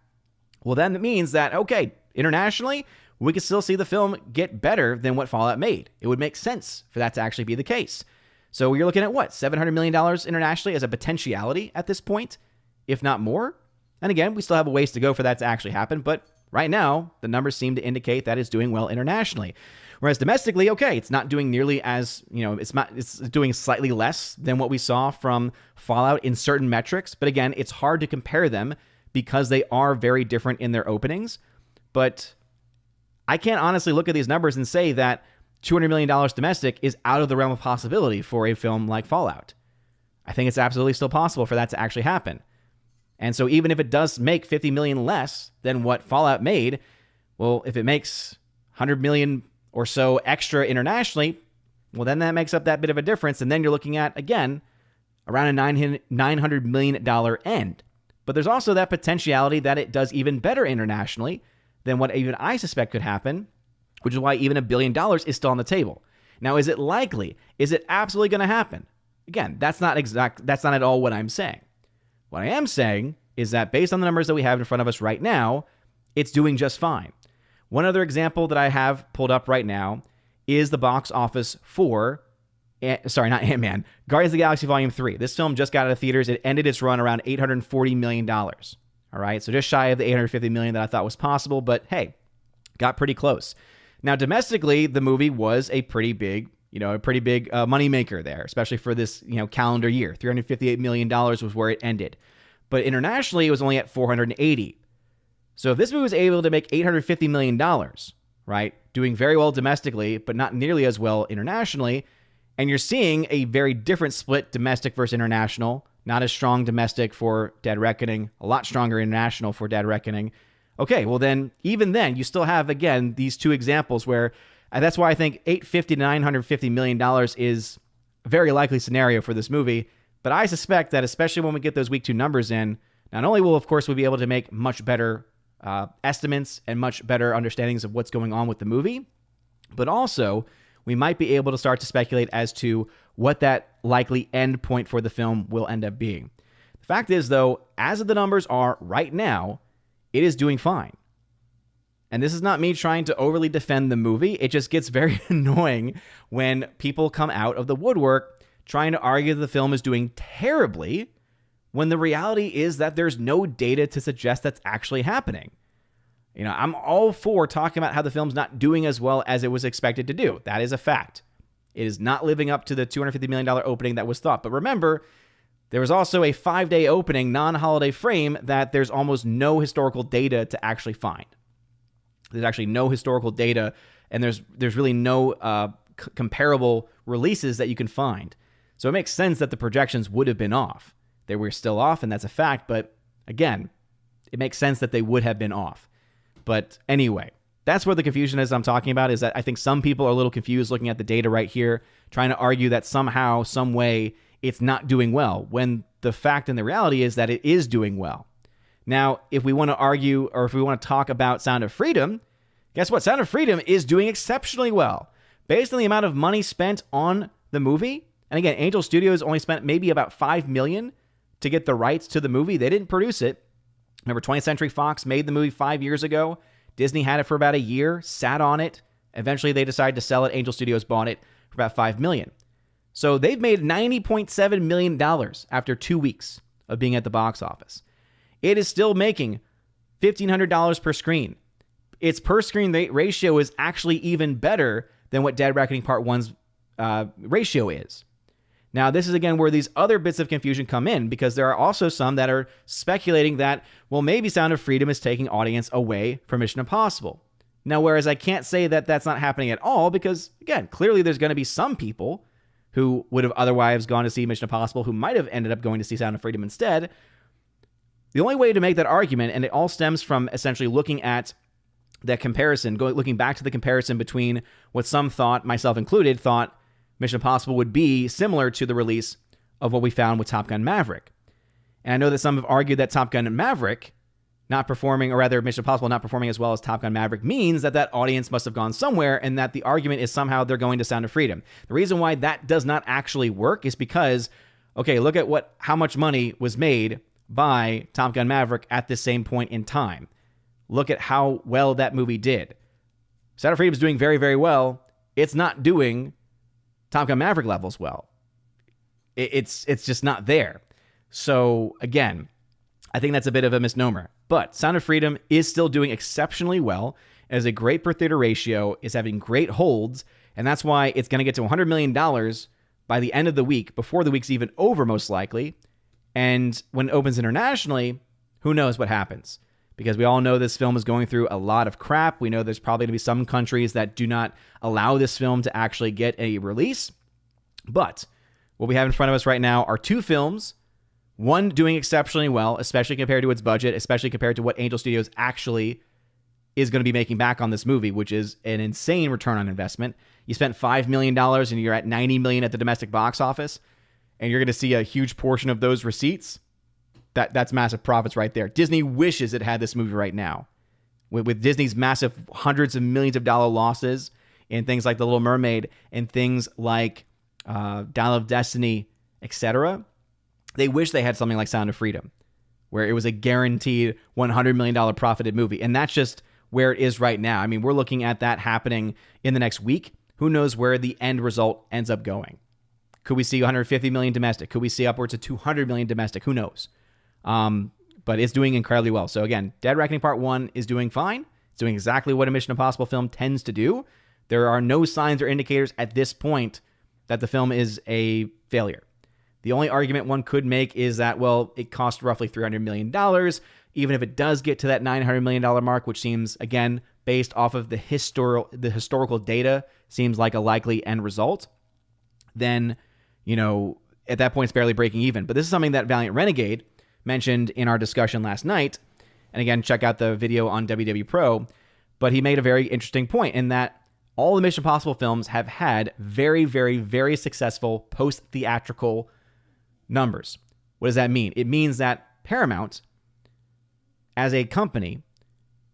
well, then it means that, okay, internationally, we can still see the film get better than what Fallout made. It would make sense for that to actually be the case. So you're looking at what, $700 million internationally as a potentiality at this point, if not more? And again, we still have a ways to go for that to actually happen, but right now, the numbers seem to indicate that it's doing well internationally. Whereas domestically, okay, it's not doing nearly as, it's doing slightly less than what we saw from Fallout in certain metrics. But again, it's hard to compare them because they are very different in their openings. But I can't honestly look at these numbers and say that $200 million domestic is out of the realm of possibility for a film like Fallout. I think it's absolutely still possible for that to actually happen. And so even if it does make $50 million less than what Fallout made, well, if it makes $100 million or so extra internationally, well, then that makes up that bit of a difference. And then you're looking at, again, around a $900 million end. But there's also that potentiality that it does even better internationally than what even I suspect could happen, which is why even $1 billion is still on the table. Now, is it likely? Is it absolutely going to happen? Again, that's not at all what I'm saying. What I am saying is that based on the numbers that we have in front of us right now, it's doing just fine. One other example that I have pulled up right now is the box office for, not Ant-Man, Guardians of the Galaxy Volume 3. This film just got out of theaters. It ended its run around $840 million. All right, so just shy of the $850 million that I thought was possible, but hey, got pretty close. Now, domestically, the movie was a pretty big moneymaker there, especially for this, calendar year. $358 million was where it ended. But internationally, it was only at $480. So if this movie was able to make $850 million, right, doing very well domestically, but not nearly as well internationally, and you're seeing a very different split domestic versus international, not as strong domestic for Dead Reckoning, a lot stronger international for Dead Reckoning. Okay, well then, even then, you still have, again, these two examples where, and that's why I think $850 to $950 million is a very likely scenario for this movie. But I suspect that especially when we get those week 2 numbers in, not only will, of course, we be able to make much better estimates and much better understandings of what's going on with the movie, But also, we might be able to start to speculate as to what that likely end point for the film will end up being. The fact is, though, as the numbers are right now, it is doing fine. And this is not me trying to overly defend the movie. It just gets very annoying when people come out of the woodwork trying to argue that the film is doing terribly when the reality is that there's no data to suggest that's actually happening. You know, I'm all for talking about how the film's not doing as well as it was expected to do. That is a fact. It is not living up to the $250 million opening that was thought. But remember, there was also a 5-day opening, non-holiday frame that there's almost no historical data to actually find. There's actually no historical data, and there's really no comparable releases that you can find. So it makes sense that the projections would have been off. They were still off, and that's a fact. But again, it makes sense that they would have been off. But anyway, that's where the confusion is I'm talking about, is that I think some people are a little confused looking at the data right here, trying to argue that somehow, some way, it's not doing well, when the fact and the reality is that it is doing well. Now, if we want to argue, or if we want to talk about Sound of Freedom, guess what? Sound of Freedom is doing exceptionally well. Based on the amount of money spent on the movie, and again, Angel Studios only spent maybe about $5 million to get the rights to the movie. They didn't produce it. Remember, 20th Century Fox made the movie 5 years ago. Disney had it for about a year, sat on it. Eventually, they decided to sell it. Angel Studios bought it for about $5 million. So they've made $90.7 million after 2 weeks of being at the box office. It is still making $1,500 per screen. Its per screen ratio is actually even better than what Dead Reckoning Part 1's ratio is. Now, this is again where these other bits of confusion come in, because there are also some that are speculating that, well, maybe Sound of Freedom is taking audience away from Mission Impossible. Now, whereas I can't say that that's not happening at all, because again, clearly there's going to be some people who would have otherwise gone to see Mission Impossible who might have ended up going to see Sound of Freedom instead. The only way to make that argument, and it all stems from essentially looking at that comparison, looking back to the comparison between what some thought, myself included, thought Mission Impossible would be similar to the release of what we found with Top Gun Maverick. And I know that some have argued that Top Gun Maverick not performing, or rather Mission Impossible not performing as well as Top Gun Maverick, means that that audience must have gone somewhere, and that the argument is somehow they're going to Sound of Freedom. The reason why that does not actually work is because, okay, look at how much money was made by Top Gun Maverick at this same point in time. Look at how well that movie did. Sound of Freedom is doing very, very well. It's not doing Top Gun Maverick levels well. It's just not there. So again, I think that's a bit of a misnomer. But Sound of Freedom is still doing exceptionally well. It has a great per theater ratio, is having great holds, and that's why it's going to get to $100 million by the end of the week, before the week's even over, most likely. And when it opens internationally, who knows what happens? Because we all know this film is going through a lot of crap. We know there's probably going to be some countries that do not allow this film to actually get a release. But what we have in front of us right now are two films, one doing exceptionally well, especially compared to its budget, especially compared to what Angel Studios actually is going to be making back on this movie, which is an insane return on investment. You spent $5 million and you're at $90 million at the domestic box office, and you're going to see a huge portion of those receipts. That's massive profits right there. Disney wishes it had this movie right now. With Disney's massive hundreds of millions of dollar losses in things like The Little Mermaid and things like Dial of Destiny, etc., they wish they had something like Sound of Freedom, where it was a guaranteed $100 million profited movie. And that's just where it is right now. I mean, we're looking at that happening in the next week. Who knows where the end result ends up going? Could we see 150 million domestic? Could we see upwards of 200 million domestic? Who knows? But it's doing incredibly well. So again, Dead Reckoning Part 1 is doing fine. It's doing exactly what a Mission Impossible film tends to do. There are no signs or indicators at this point that the film is a failure. The only argument one could make is that, well, it cost roughly $300 million. Even if it does get to that $900 million mark, which seems, again, based off of the historical data, seems like a likely end result, then, you know, at that point, it's barely breaking even. But this is something that Valiant Renegade mentioned in our discussion last night. And again, check out the video on WW Pro. But he made a very interesting point in that all the Mission Impossible films have had very, very, very successful post-theatrical numbers. What does that mean? It means that Paramount, as a company,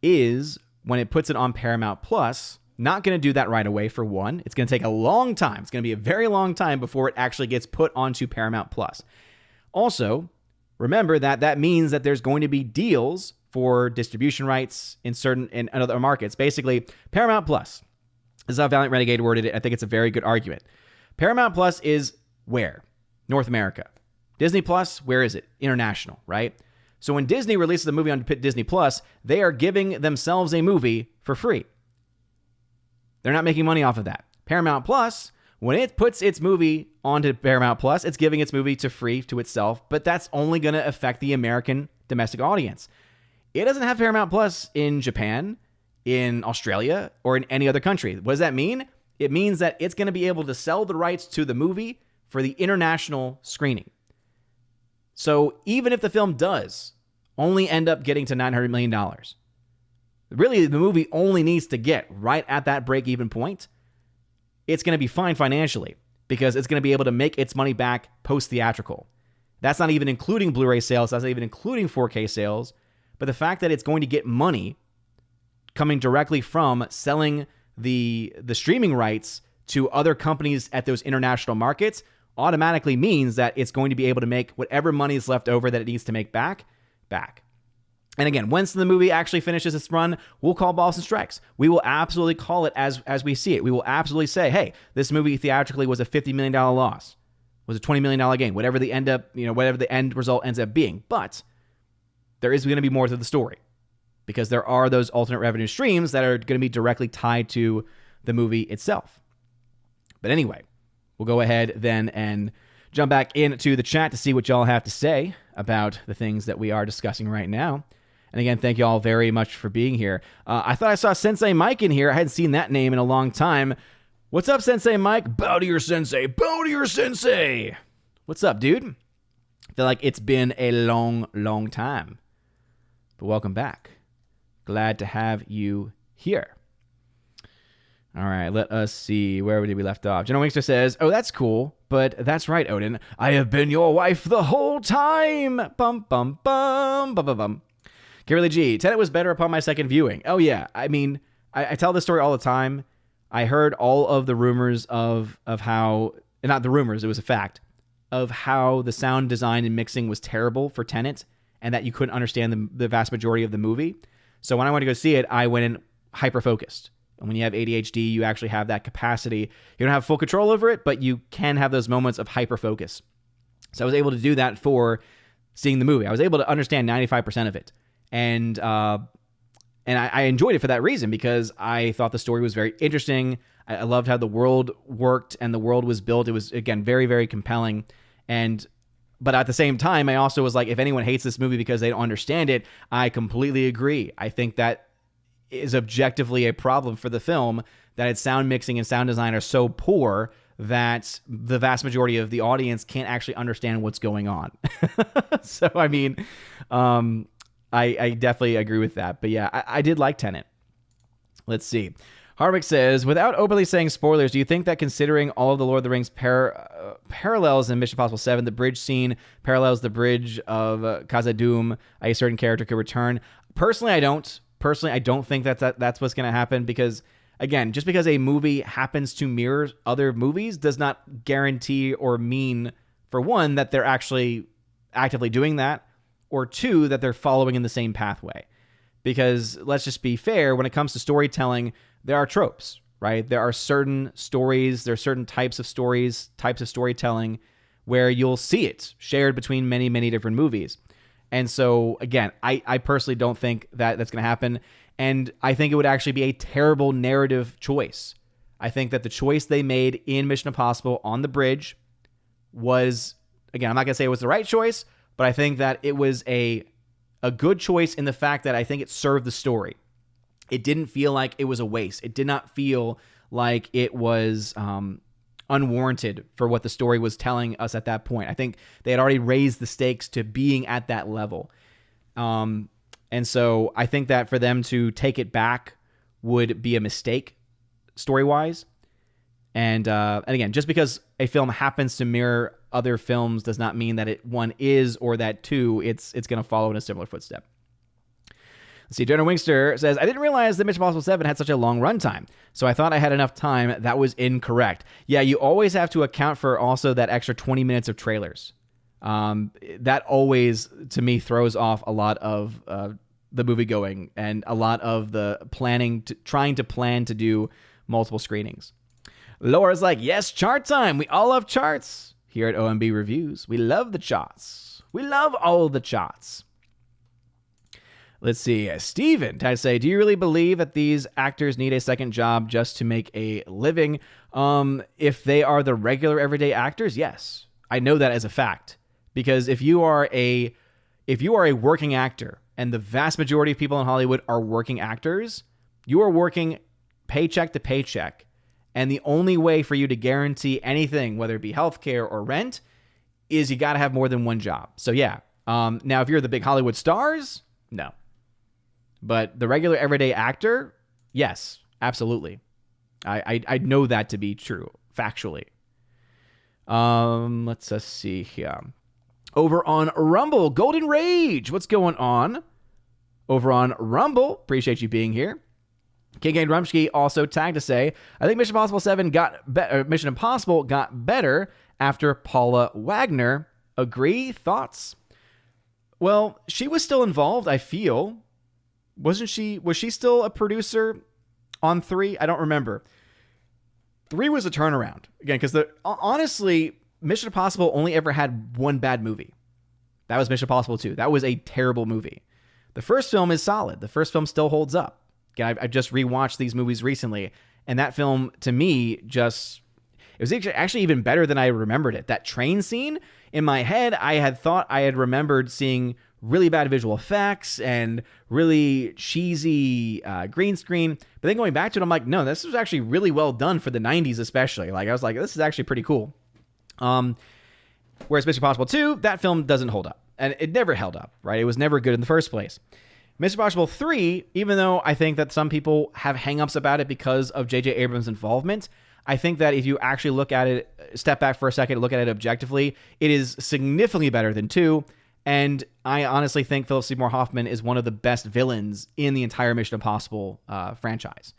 is, when it puts it on Paramount Plus, not going to do that right away, for one. It's going to take a long time. It's going to be a very long time before it actually gets put onto Paramount Plus. Also, remember that means that there's going to be deals for distribution rights in other markets. Basically, Paramount Plus, this is how Valiant Renegade worded it. I think it's a very good argument. Paramount Plus is where? North America. Disney Plus, where is it? International, right? So when Disney releases a movie on Disney Plus, they are giving themselves a movie for free. They're not making money off of that. Paramount Plus, when it puts its movie onto Paramount Plus, it's giving its movie to free to itself, but that's only going to affect the American domestic audience. It doesn't have Paramount Plus in Japan, in Australia, or in any other country. What does that mean? It means that it's going to be able to sell the rights to the movie for the international screening. So even if the film does only end up getting to $900 million, really the movie only needs to get right at that break-even point, it's going to be fine financially because it's going to be able to make its money back post-theatrical. That's not even including Blu-ray sales. That's not even including 4K sales. But the fact that it's going to get money coming directly from selling the streaming rights to other companies at those international markets automatically means that it's going to be able to make whatever money is left over that it needs to make back. And again, once the movie actually finishes its run, we'll call balls and strikes. We will absolutely call it as we see it. We will absolutely say, hey, this movie theatrically was a $50 million loss, was a $20 million gain, whatever the end result ends up being. But there is going to be more to the story because there are those alternate revenue streams that are going to be directly tied to the movie itself. But anyway, we'll go ahead then and jump back into the chat to see what y'all have to say about the things that we are discussing right now. And again, thank you all very much for being here. I thought I saw Sensei Mike in here. I hadn't seen that name in a long time. What's up, Sensei Mike? Bow to your sensei. Bow to your sensei. What's up, dude? I feel like it's been a long, long time. But welcome back. Glad to have you here. All right, let us see. Where did we left off? General Wingster says, oh, that's cool. But that's right, Odin. I have been your wife the whole time. Bum, bum, bum, bum, bum, bum. Kimberly G. Tenet was better upon my second viewing. Oh, yeah. I mean, I tell this story all the time. I heard all of the rumors of how, not the rumors, it was a fact, of how the sound design and mixing was terrible for Tenet and that you couldn't understand the vast majority of the movie. So when I went to go see it, I went in hyper-focused. And when you have ADHD, you actually have that capacity. You don't have full control over it, but you can have those moments of hyper-focus. So I was able to do that for seeing the movie. I was able to understand 95% of it. And I enjoyed it for that reason because I thought the story was very interesting. I loved how the world worked and the world was built. It was, again, very, very compelling. But at the same time, I also was like, if anyone hates this movie because they don't understand it, I completely agree. I think that is objectively a problem for the film, that its sound mixing and sound design are so poor that the vast majority of the audience can't actually understand what's going on. So, I mean, I definitely agree with that. But yeah, I did like Tenet. Let's see. Harvick says, without openly saying spoilers, do you think that considering all of the Lord of the Rings parallels in Mission Impossible 7, the bridge scene parallels the bridge of Khazad-dûm, a certain character could return? Personally, I don't. I don't think that's what's going to happen because, again, just because a movie happens to mirror other movies does not guarantee or mean, for one, that they're actually actively doing that, or two, that they're following in the same pathway. Because let's just be fair, when it comes to storytelling, there are tropes, right? There are certain stories, there are certain types of stories, types of storytelling where you'll see it shared between many, many different movies. And so, again, I personally don't think that that's going to happen. And I think it would actually be a terrible narrative choice. I think that the choice they made in Mission Impossible on the bridge was, again, I'm not going to say it was the right choice, but I think that it was a good choice in the fact that I think it served the story. It didn't feel like it was a waste. It did not feel like it was unwarranted for what the story was telling us at that point. I think they had already raised the stakes to being at that level. And so I think that for them to take it back would be a mistake story-wise. And again, just because a film happens to mirror other films does not mean that it, one, is, or that two, it's going to follow in a similar footstep. Let's see, Jenner Wingster says, I didn't realize that Mission Impossible 7 had such a long runtime, so I thought I had enough time. That was incorrect. Yeah, you always have to account for also that extra 20 minutes of trailers. That always, to me, throws off a lot of the movie going and a lot of the trying to plan to do multiple screenings. Laura's like, yes, chart time. We all love charts here at OMB Reviews. We love the charts. We love all the charts. Let's see. Steven, I say, do you really believe that these actors need a second job just to make a living? If they are the regular everyday actors, yes. I know that as a fact. Because if you are a working actor, and the vast majority of people in Hollywood are working actors, you are working paycheck to paycheck. And the only way for you to guarantee anything, whether it be healthcare or rent, is you got to have more than one job. So yeah. Now, if you're the big Hollywood stars, no. But the regular everyday actor, yes, absolutely. I know that to be true, factually. Let's see here. Over on Rumble, Golden Rage, what's going on? Over on Rumble, appreciate you being here. King and Rumsky also tagged to say, I think Mission Impossible got better after Paula Wagner. Agree? Thoughts? Well, she was still involved, I feel. Wasn't she? Was she still a producer on 3? I don't remember. 3 was a turnaround. Again, because honestly, Mission Impossible only ever had one bad movie. That was Mission Impossible 2. That was a terrible movie. The first film is solid. The first film still holds up. Again, I just rewatched these movies recently, and that film, to me, it was actually even better than I remembered it. That train scene, in my head, I had thought I had remembered seeing really bad visual effects and really cheesy green screen. But then going back to it, I'm like, no, this was actually really well done for the 90s especially. Like, I was like, this is actually pretty cool. Whereas Mission Impossible 2, that film doesn't hold up. And it never held up, right? It was never good in the first place. Mission Impossible 3, even though I think that some people have hangups about it because of J.J. Abrams' involvement, I think that if you actually look at it, step back for a second, look at it objectively, it is significantly better than 2. And I honestly think Philip Seymour Hoffman is one of the best villains in the entire Mission Impossible franchise.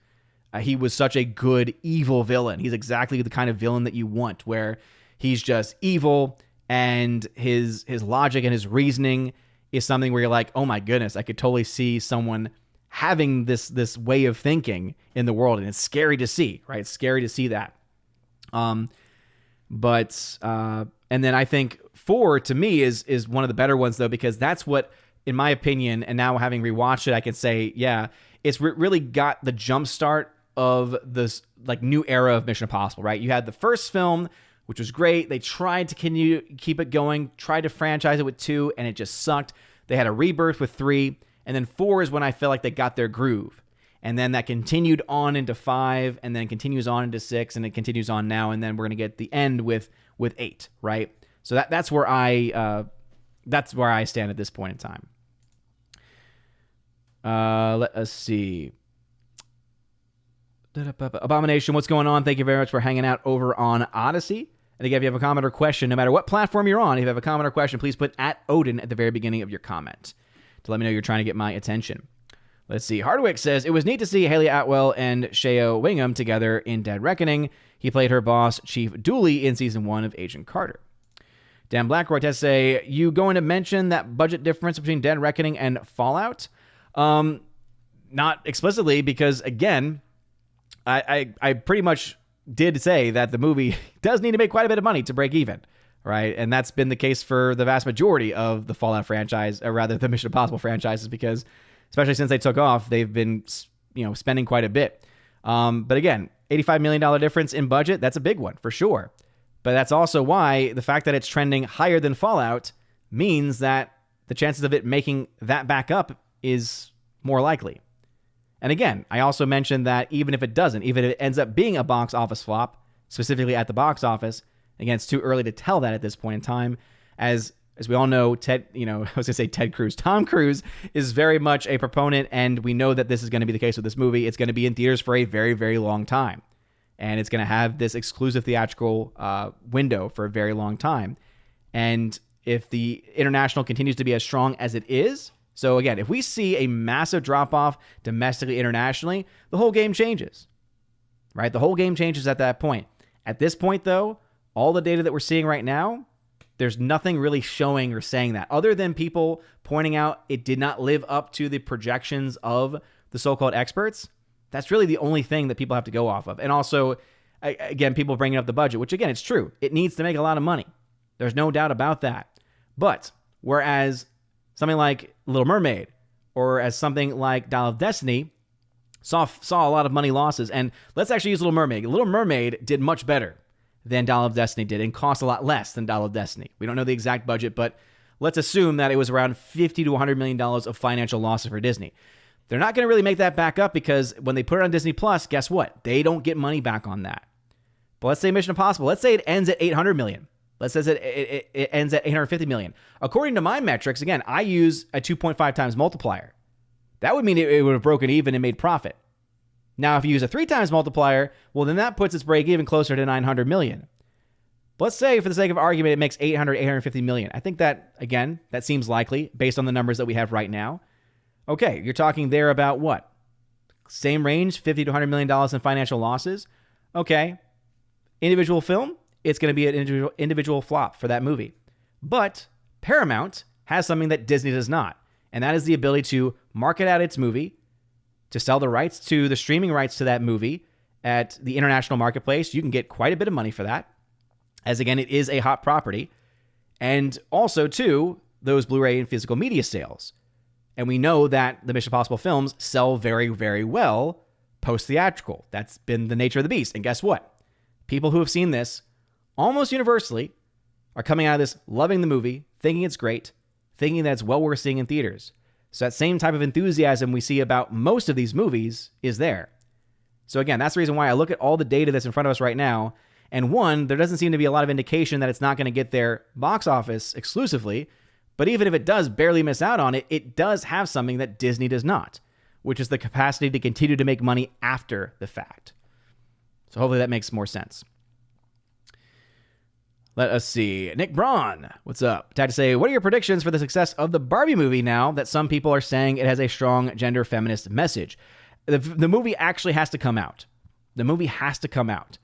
He was such a good, evil villain. He's exactly the kind of villain that you want, where he's just evil, and his logic and his reasoning is something where you're like, oh my goodness, I could totally see someone having this way of thinking in the world, and it's scary to see, right? It's scary to see that. And then I think 4 to me is one of the better ones though, because that's what, in my opinion, and now having rewatched it, I can say, yeah, it's really got the jump start of this like new era of Mission Impossible, right? You had the first film, which was great. They tried to keep it going, tried to franchise it with 2, and it just sucked. They had a rebirth with 3, and then 4 is when I feel like they got their groove. And then that continued on into 5, and then continues on into 6, and it continues on now, and then we're going to get the end with 8, right? So that's where I stand at this point in time. Let us see. Abomination, what's going on? Thank you very much for hanging out over on Odyssey. And again, if you have a comment or question, no matter what platform you're on, if you have a comment or question, please put @Odin at the very beginning of your comment to let me know you're trying to get my attention. Let's see. Hardwick says, it was neat to see Haley Atwell and Sheo Wingham together in Dead Reckoning. He played her boss, Chief Dooley, in Season 1 of Agent Carter. Dan Blackroy has say, you going to mention that budget difference between Dead Reckoning and Fallout? Not explicitly, because, again, I pretty much did say that the movie does need to make quite a bit of money to break even, right? And that's been the case for the vast majority of the Fallout franchise, or rather the Mission Impossible franchises, because especially since they took off, they've been, spending quite a bit. But again, $85 million difference in budget, that's a big one for sure. But that's also why the fact that it's trending higher than Fallout means that the chances of it making that back up is more likely. And again, I also mentioned that even if it doesn't, even if it ends up being a box office flop, specifically at the box office, again, it's too early to tell that at this point in time. As we all know, Tom Cruise is very much a proponent, and we know that this is going to be the case with this movie. It's going to be in theaters for a very, very long time. And it's going to have this exclusive theatrical window for a very long time. And if the international continues to be as strong as it is, So again, if we see a massive drop-off domestically, internationally, the whole game changes, right? The whole game changes at that point. At this point, though, all the data that we're seeing right now, there's nothing really showing or saying that, other than people pointing out it did not live up to the projections of the so-called experts. That's really the only thing that people have to go off of. And also, again, people bringing up the budget, which again, it's true. It needs to make a lot of money. There's no doubt about that. But whereas something like Little Mermaid or as something like Dial of Destiny saw a lot of money losses. And let's actually use Little Mermaid. Little Mermaid did much better than Dial of Destiny did and cost a lot less than Dial of Destiny. We don't know the exact budget, but let's assume that it was around $50 to $100 million of financial losses for Disney. They're not going to really make that back up because when they put it on Disney Plus, guess what? They don't get money back on that. But let's say Mission Impossible. Let's say it ends at $800 million. Let's say it ends at $850 million. According to my metrics, again, I use a 2.5 times multiplier. That would mean it would have broken even and made profit. Now, if you use a 3 times multiplier, well, then that puts its break even closer to $900 million. But let's say, for the sake of argument, it makes $850 million. I think that, again, that seems likely based on the numbers that we have right now. Okay, you're talking there about what? Same range, $50 to $100 million in financial losses. Okay, individual film, it's going to be an individual flop for that movie. But Paramount has something that Disney does not, and that is the ability to market out its movie, to sell the rights to the streaming rights to that movie at the international marketplace. You can get quite a bit of money for that, as again, it is a hot property. And also, too, those Blu-ray and physical media sales. And we know that the Mission Impossible films sell very, very well post-theatrical. That's been the nature of the beast. And guess what? People who have seen this almost universally are coming out of this loving the movie, thinking it's great, thinking that it's well worth seeing in theaters. So that same type of enthusiasm we see about most of these movies is there. So again, that's the reason why I look at all the data that's in front of us right now. And one, there doesn't seem to be a lot of indication that it's not going to get their box office exclusively. But even if it does barely miss out on it, it does have something that Disney does not, which is the capacity to continue to make money after the fact. So hopefully that makes more sense. Let us see. Nick Braun, what's up? Had to say, what are your predictions for the success of the Barbie movie now that some people are saying it has a strong gender feminist message? The movie actually has to come out. The movie has to come out.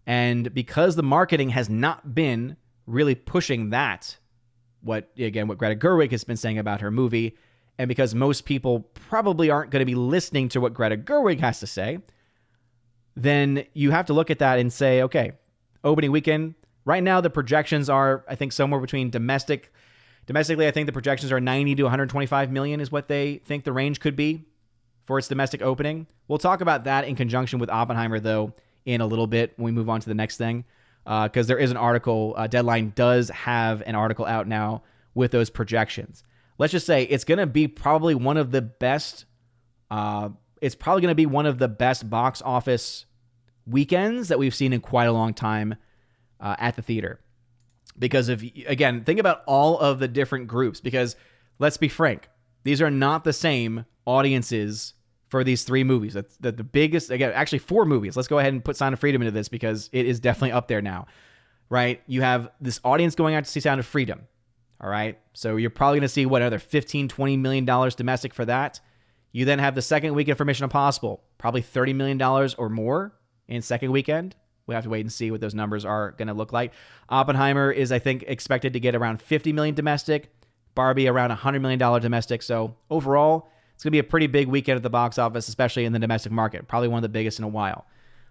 And because the marketing has not been really pushing that, what Greta Gerwig has been saying about her movie, and because most people probably aren't going to be listening to what Greta Gerwig has to say, then you have to look at that and say, okay, opening weekend, right now the projections are, I think, somewhere between domestically, I think the projections are 90 to 125 million is what they think the range could be for its domestic opening. We'll talk about that in conjunction with Oppenheimer, though, in a little bit when we move on to the next thing. Because there is an article, Deadline does have an article out now with those projections. Let's just say it's going to be probably one of the best, box office weekends that we've seen in quite a long time at the theater. Because again, think about all of the different groups, because let's be frank, these are not the same audiences for these 3 movies. That's the biggest, again, actually 4 movies. Let's go ahead and put Sound of Freedom into this because it is definitely up there now, right? You have this audience going out to see Sound of Freedom, all right? So you're probably going to see, another $15, $20 million domestic for that. You then have the second weekend for Mission Impossible, probably $30 million or more in second weekend. We have to wait and see what those numbers are going to look like. Oppenheimer is, I think, expected to get around $50 million domestic. Barbie around $100 million domestic. So overall, it's going to be a pretty big weekend at the box office, especially in the domestic market. Probably one of the biggest in a while.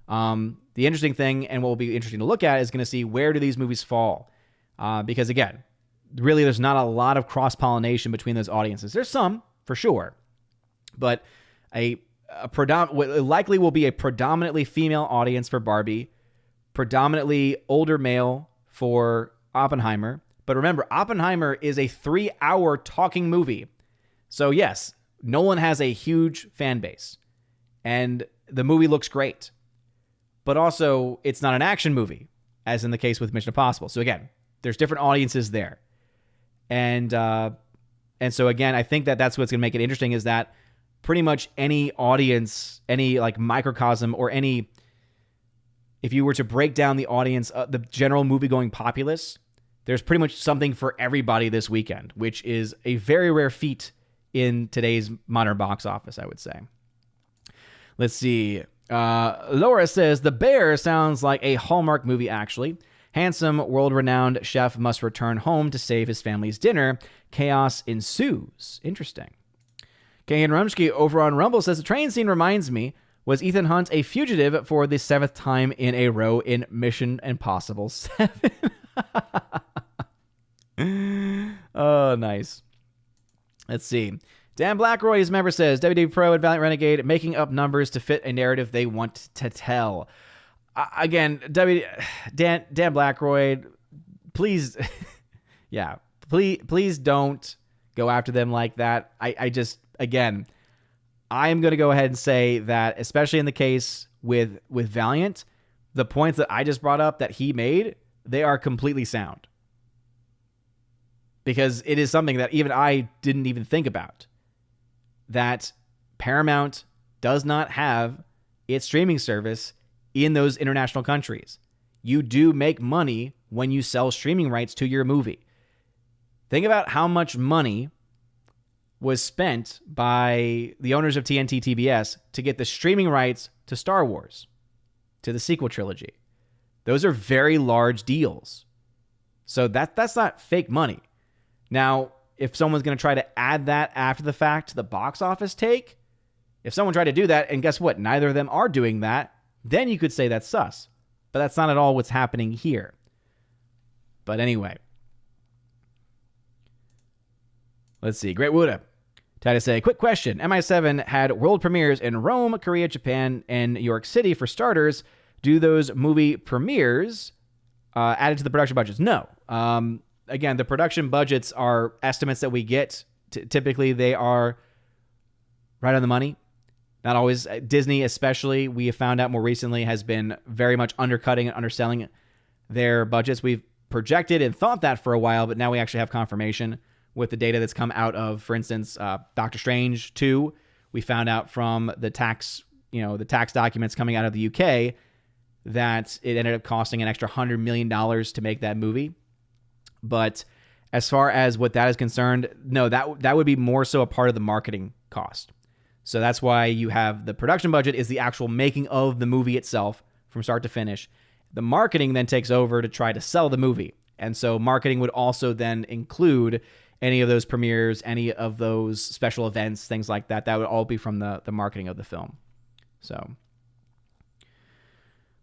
The interesting thing, and what will be interesting to look at, is going to see where do these movies fall. Because again, really there's not a lot of cross-pollination between those audiences. There's some, for sure. But likely will be a predominantly female audience for Barbie, predominantly older male for Oppenheimer. But remember, Oppenheimer is a 3-hour talking movie. So yes, Nolan has a huge fan base, and the movie looks great. But also, it's not an action movie, as in the case with Mission Impossible. So again, there's different audiences there. And so again, I think that's what's going to make it interesting, is that pretty much any audience, any like microcosm, or any, if you were to break down the audience, the general movie-going populace, there's pretty much something for everybody this weekend, which is a very rare feat in today's modern box office, I would say. Let's see. Laura says, The Bear sounds like a Hallmark movie, actually. Handsome, world-renowned chef must return home to save his family's dinner. Chaos ensues. Interesting. Kagan Rumsky over on Rumble says, the train scene reminds me, was Ethan Hunt a fugitive for the 7th time in a row in Mission Impossible 7? Oh, nice. Let's see. Dan Blackroy, his member, says, WWE Pro and Valiant Renegade making up numbers to fit a narrative they want to tell. Again, Dan Blackroy, please, yeah, please don't go after them like that. I just, again, I am going to go ahead and say that, especially in the case with Valiant, the points that I just brought up that he made, they are completely sound. Because it is something that even I didn't even think about. That Paramount does not have its streaming service in those international countries. You do make money when you sell streaming rights to your movie. Think about how much money was spent by the owners of TNT TBS to get the streaming rights to Star Wars, to the sequel trilogy. Those are very large deals. So that's not fake money. Now, if someone's going to try to add that after the fact to the box office take, if someone tried to do that, and guess what? Neither of them are doing that, then you could say that's sus. But that's not at all what's happening here. But anyway. Let's see. Great Wuda. Titus say, quick question. MI7 had world premieres in Rome, Korea, Japan, and New York City for starters. Do those movie premieres added to the production budgets? No. Again, the production budgets are estimates that we get. Typically, they are right on the money. Not always. Disney, especially, we have found out more recently, has been very much undercutting and underselling their budgets. We've projected and thought that for a while, but now we actually have confirmation with the data that's come out of, for instance, Doctor Strange 2. We found out from the tax documents coming out of the UK that it ended up costing an extra $100 million to make that movie. But as far as what that is concerned, no, that would be more so a part of the marketing cost. So that's why you have the production budget is the actual making of the movie itself from start to finish. The marketing then takes over to try to sell the movie. And so marketing would also then include any of those premieres, any of those special events, things like that. That would all be from the marketing of the film. So,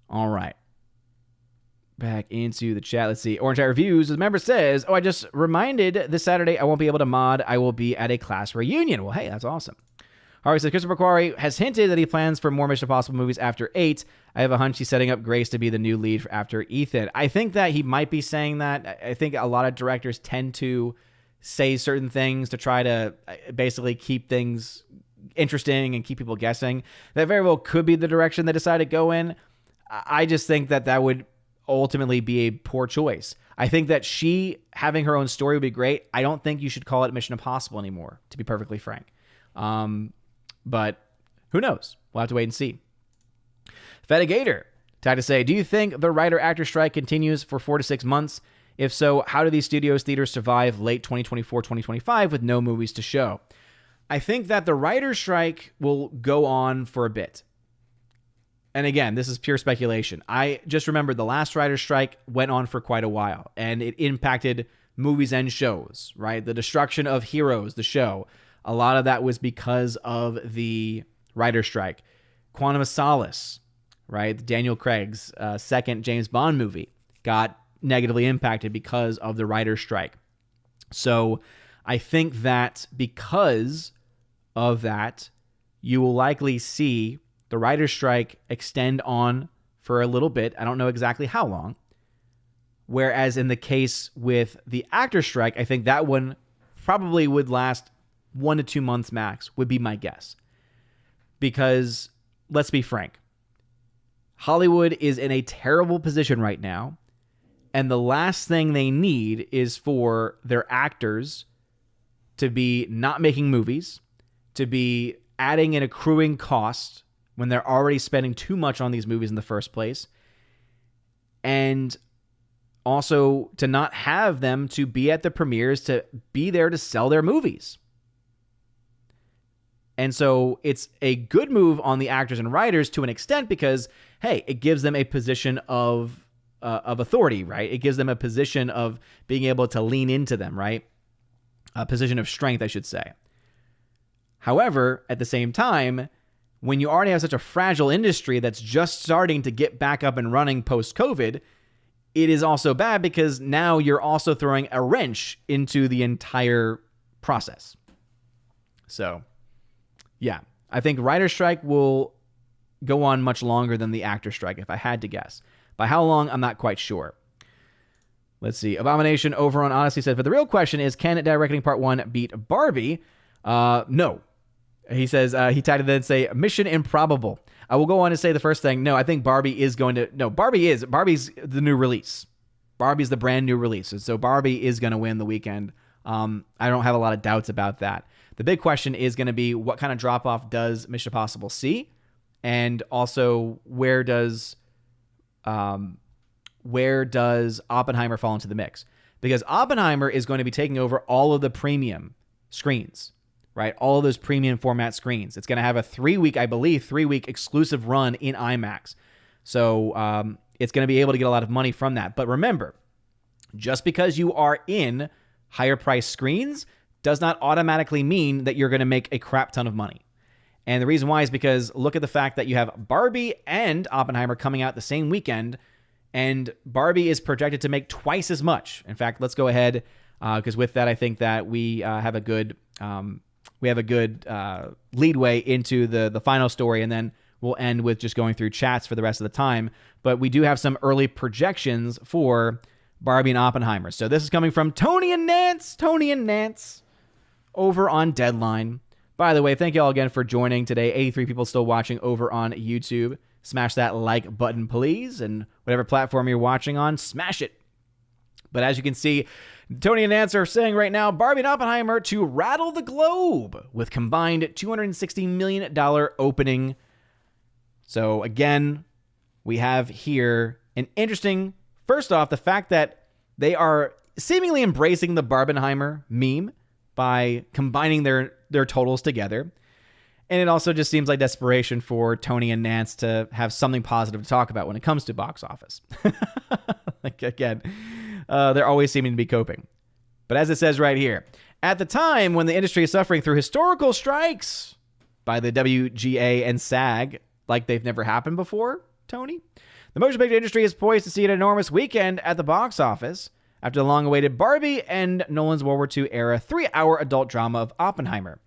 all right. Back into the chat. Let's see. Orange Hat Reviews. The member says, I just reminded this Saturday I won't be able to mod. I will be at a class reunion. Well, hey, that's awesome. Harvey says, Christopher Quarry has hinted that he plans for more Mission Impossible movies after 8. I have a hunch he's setting up Grace to be the new lead after Ethan. I think that he might be saying that. I think a lot of directors tend to say certain things to try to basically keep things interesting and keep people guessing. That very well could be the direction they decide to go in. I just think that would ultimately be a poor choice. I think that she having her own story would be great. I don't think you should call it Mission Impossible anymore, to be perfectly frank. But who knows? We'll have to wait and see. Fedigator tagged to say, do you think the writer-actor strike continues for 4 to 6 months? If so, how do these studios theaters survive late 2024, 2025 with no movies to show? I think that the writer's strike will go on for a bit. And again, this is pure speculation. I just remember the last writer's strike went on for quite a while, and it impacted movies and shows, right? The destruction of Heroes, the show, a lot of that was because of the writer's strike. Quantum of Solace, right? Daniel Craig's second James Bond movie got negatively impacted because of the writer's strike. So I think that because of that, you will likely see the writer's strike extend on for a little bit. I don't know exactly how long. Whereas in the case with the actor strike, I think that one probably would last 1 to 2 months max, would be my guess. Because let's be frank, Hollywood is in a terrible position right now. And the last thing they need is for their actors to be not making movies, to be adding and accruing costs when they're already spending too much on these movies in the first place. And also to not have them to be at the premieres, to be there to sell their movies. And so it's a good move on the actors and writers to an extent because, hey, it gives them a position of authority, right? It gives them a position of being able to lean into them, right? A position of strength, I should say. However, at the same time, when you already have such a fragile industry that's just starting to get back up and running post-COVID, it is also bad because now you're also throwing a wrench into the entire process. So, yeah, I think writer strike will go on much longer than the actor strike, if I had to guess. By how long, I'm not quite sure. Let's see. Abomination over on Odyssey said, but the real question is, can Dead Reckoning Part 1 beat Barbie? No. He says, he tagged it and say, mission improbable. I will go on to say the first thing. No, I think Barbie is going to... No, Barbie's the new release. Barbie's the brand new release. So Barbie is going to win the weekend. I don't have a lot of doubts about that. The big question is going to be, what kind of drop-off does Mission Impossible see? And also, where does Oppenheimer fall into the mix? Because Oppenheimer is going to be taking over all of the premium screens, right? All of those premium format screens. It's going to have a 3-week exclusive run in IMAX. So it's going to be able to get a lot of money from that. But remember, just because you are in higher price screens does not automatically mean that you're going to make a crap ton of money. And the reason why is because look at the fact that you have Barbie and Oppenheimer coming out the same weekend, and Barbie is projected to make twice as much. In fact, let's go ahead, because with that, I think that we have a good leadway into the final story, and then we'll end with just going through chats for the rest of the time. But we do have some early projections for Barbie and Oppenheimer. So this is coming from Tony and Nance over on Deadline. By the way, thank you all again for joining today. 83 people still watching over on YouTube. Smash that like button, please. And whatever platform you're watching on, smash it. But as you can see, Tony and Nance are saying right now, Barbie and Oppenheimer to rattle the globe with combined $260 million opening. So again, we have here an interesting, first off, the fact that they are seemingly embracing the Barbenheimer meme by combining their totals together. And it also just seems like desperation for Tony and Nance to have something positive to talk about when it comes to box office. Like, again, they're always seeming to be coping. But as it says right here, at the time when the industry is suffering through historical strikes by the WGA and SAG, like they've never happened before, Tony, the motion picture industry is poised to see an enormous weekend at the box office after the long-awaited Barbie and Nolan's World War II era 3-hour adult drama of Oppenheimer.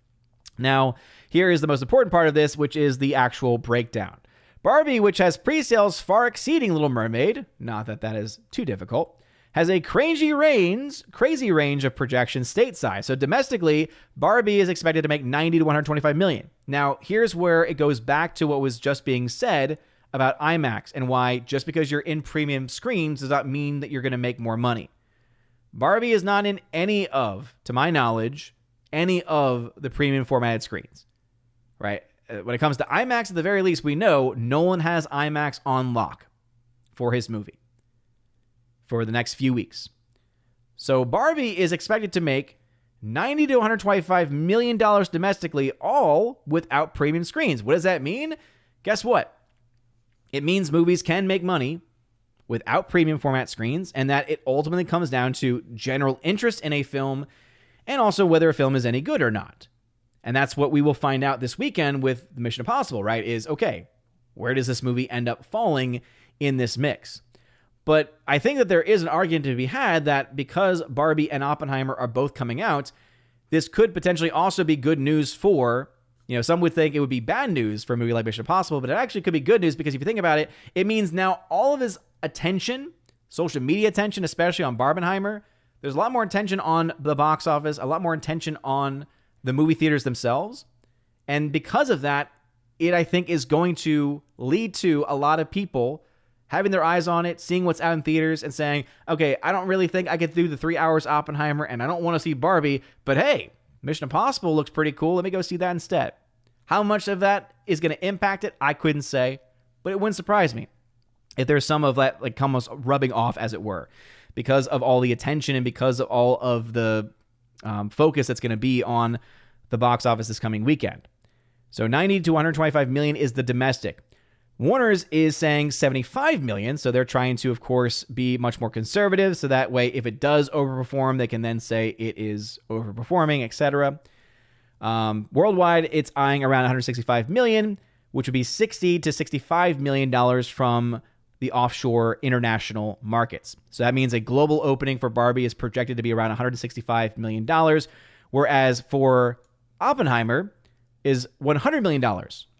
Now, here is the most important part of this, which is the actual breakdown. Barbie, which has pre-sales far exceeding Little Mermaid, not that that is too difficult, has a crazy range of projections stateside. So domestically, Barbie is expected to make 90 to 125 million. Now, here's where it goes back to what was just being said about IMAX and why just because you're in premium screens does not mean that you're going to make more money. Barbie is not in any of, to my knowledge, any of the premium formatted screens, right? When it comes to IMAX, at the very least, we know Nolan has IMAX on lock for his movie for the next few weeks. So Barbie is expected to make $90 to $125 million domestically, all without premium screens. What does that mean? Guess what? It means movies can make money without premium format screens, and that it ultimately comes down to general interest in a film and also whether a film is any good or not. And that's what we will find out this weekend with Mission Impossible, right? Is, okay, where does this movie end up falling in this mix? But I think that there is an argument to be had that because Barbie and Oppenheimer are both coming out, this could potentially also be good news for, some would think it would be bad news for a movie like Mission Impossible, but it actually could be good news because if you think about it, it means now all of his attention, social media attention, especially on Barbenheimer, there's a lot more attention on the box office, a lot more attention on the movie theaters themselves. And because of that, it, I think, is going to lead to a lot of people having their eyes on it, seeing what's out in theaters and saying, okay, I don't really think I could do the 3 hours Oppenheimer and I don't want to see Barbie, but hey, Mission Impossible looks pretty cool. Let me go see that instead. How much of that is going to impact it? I couldn't say, but it wouldn't surprise me if there's some of that like almost rubbing off, as it were, because of all the attention and because of all of the focus that's going to be on the box office this coming weekend. So 90 to 125 million is the domestic. Warner's is saying 75 million, so they're trying to, of course, be much more conservative, so that way if it does overperform, they can then say it is overperforming, etc. Worldwide, it's eyeing around 165 million, which would be 60 to 65 million dollars from the offshore international markets. So that means a global opening for Barbie is projected to be around 165 million dollars, whereas for Oppenheimer is $100 million,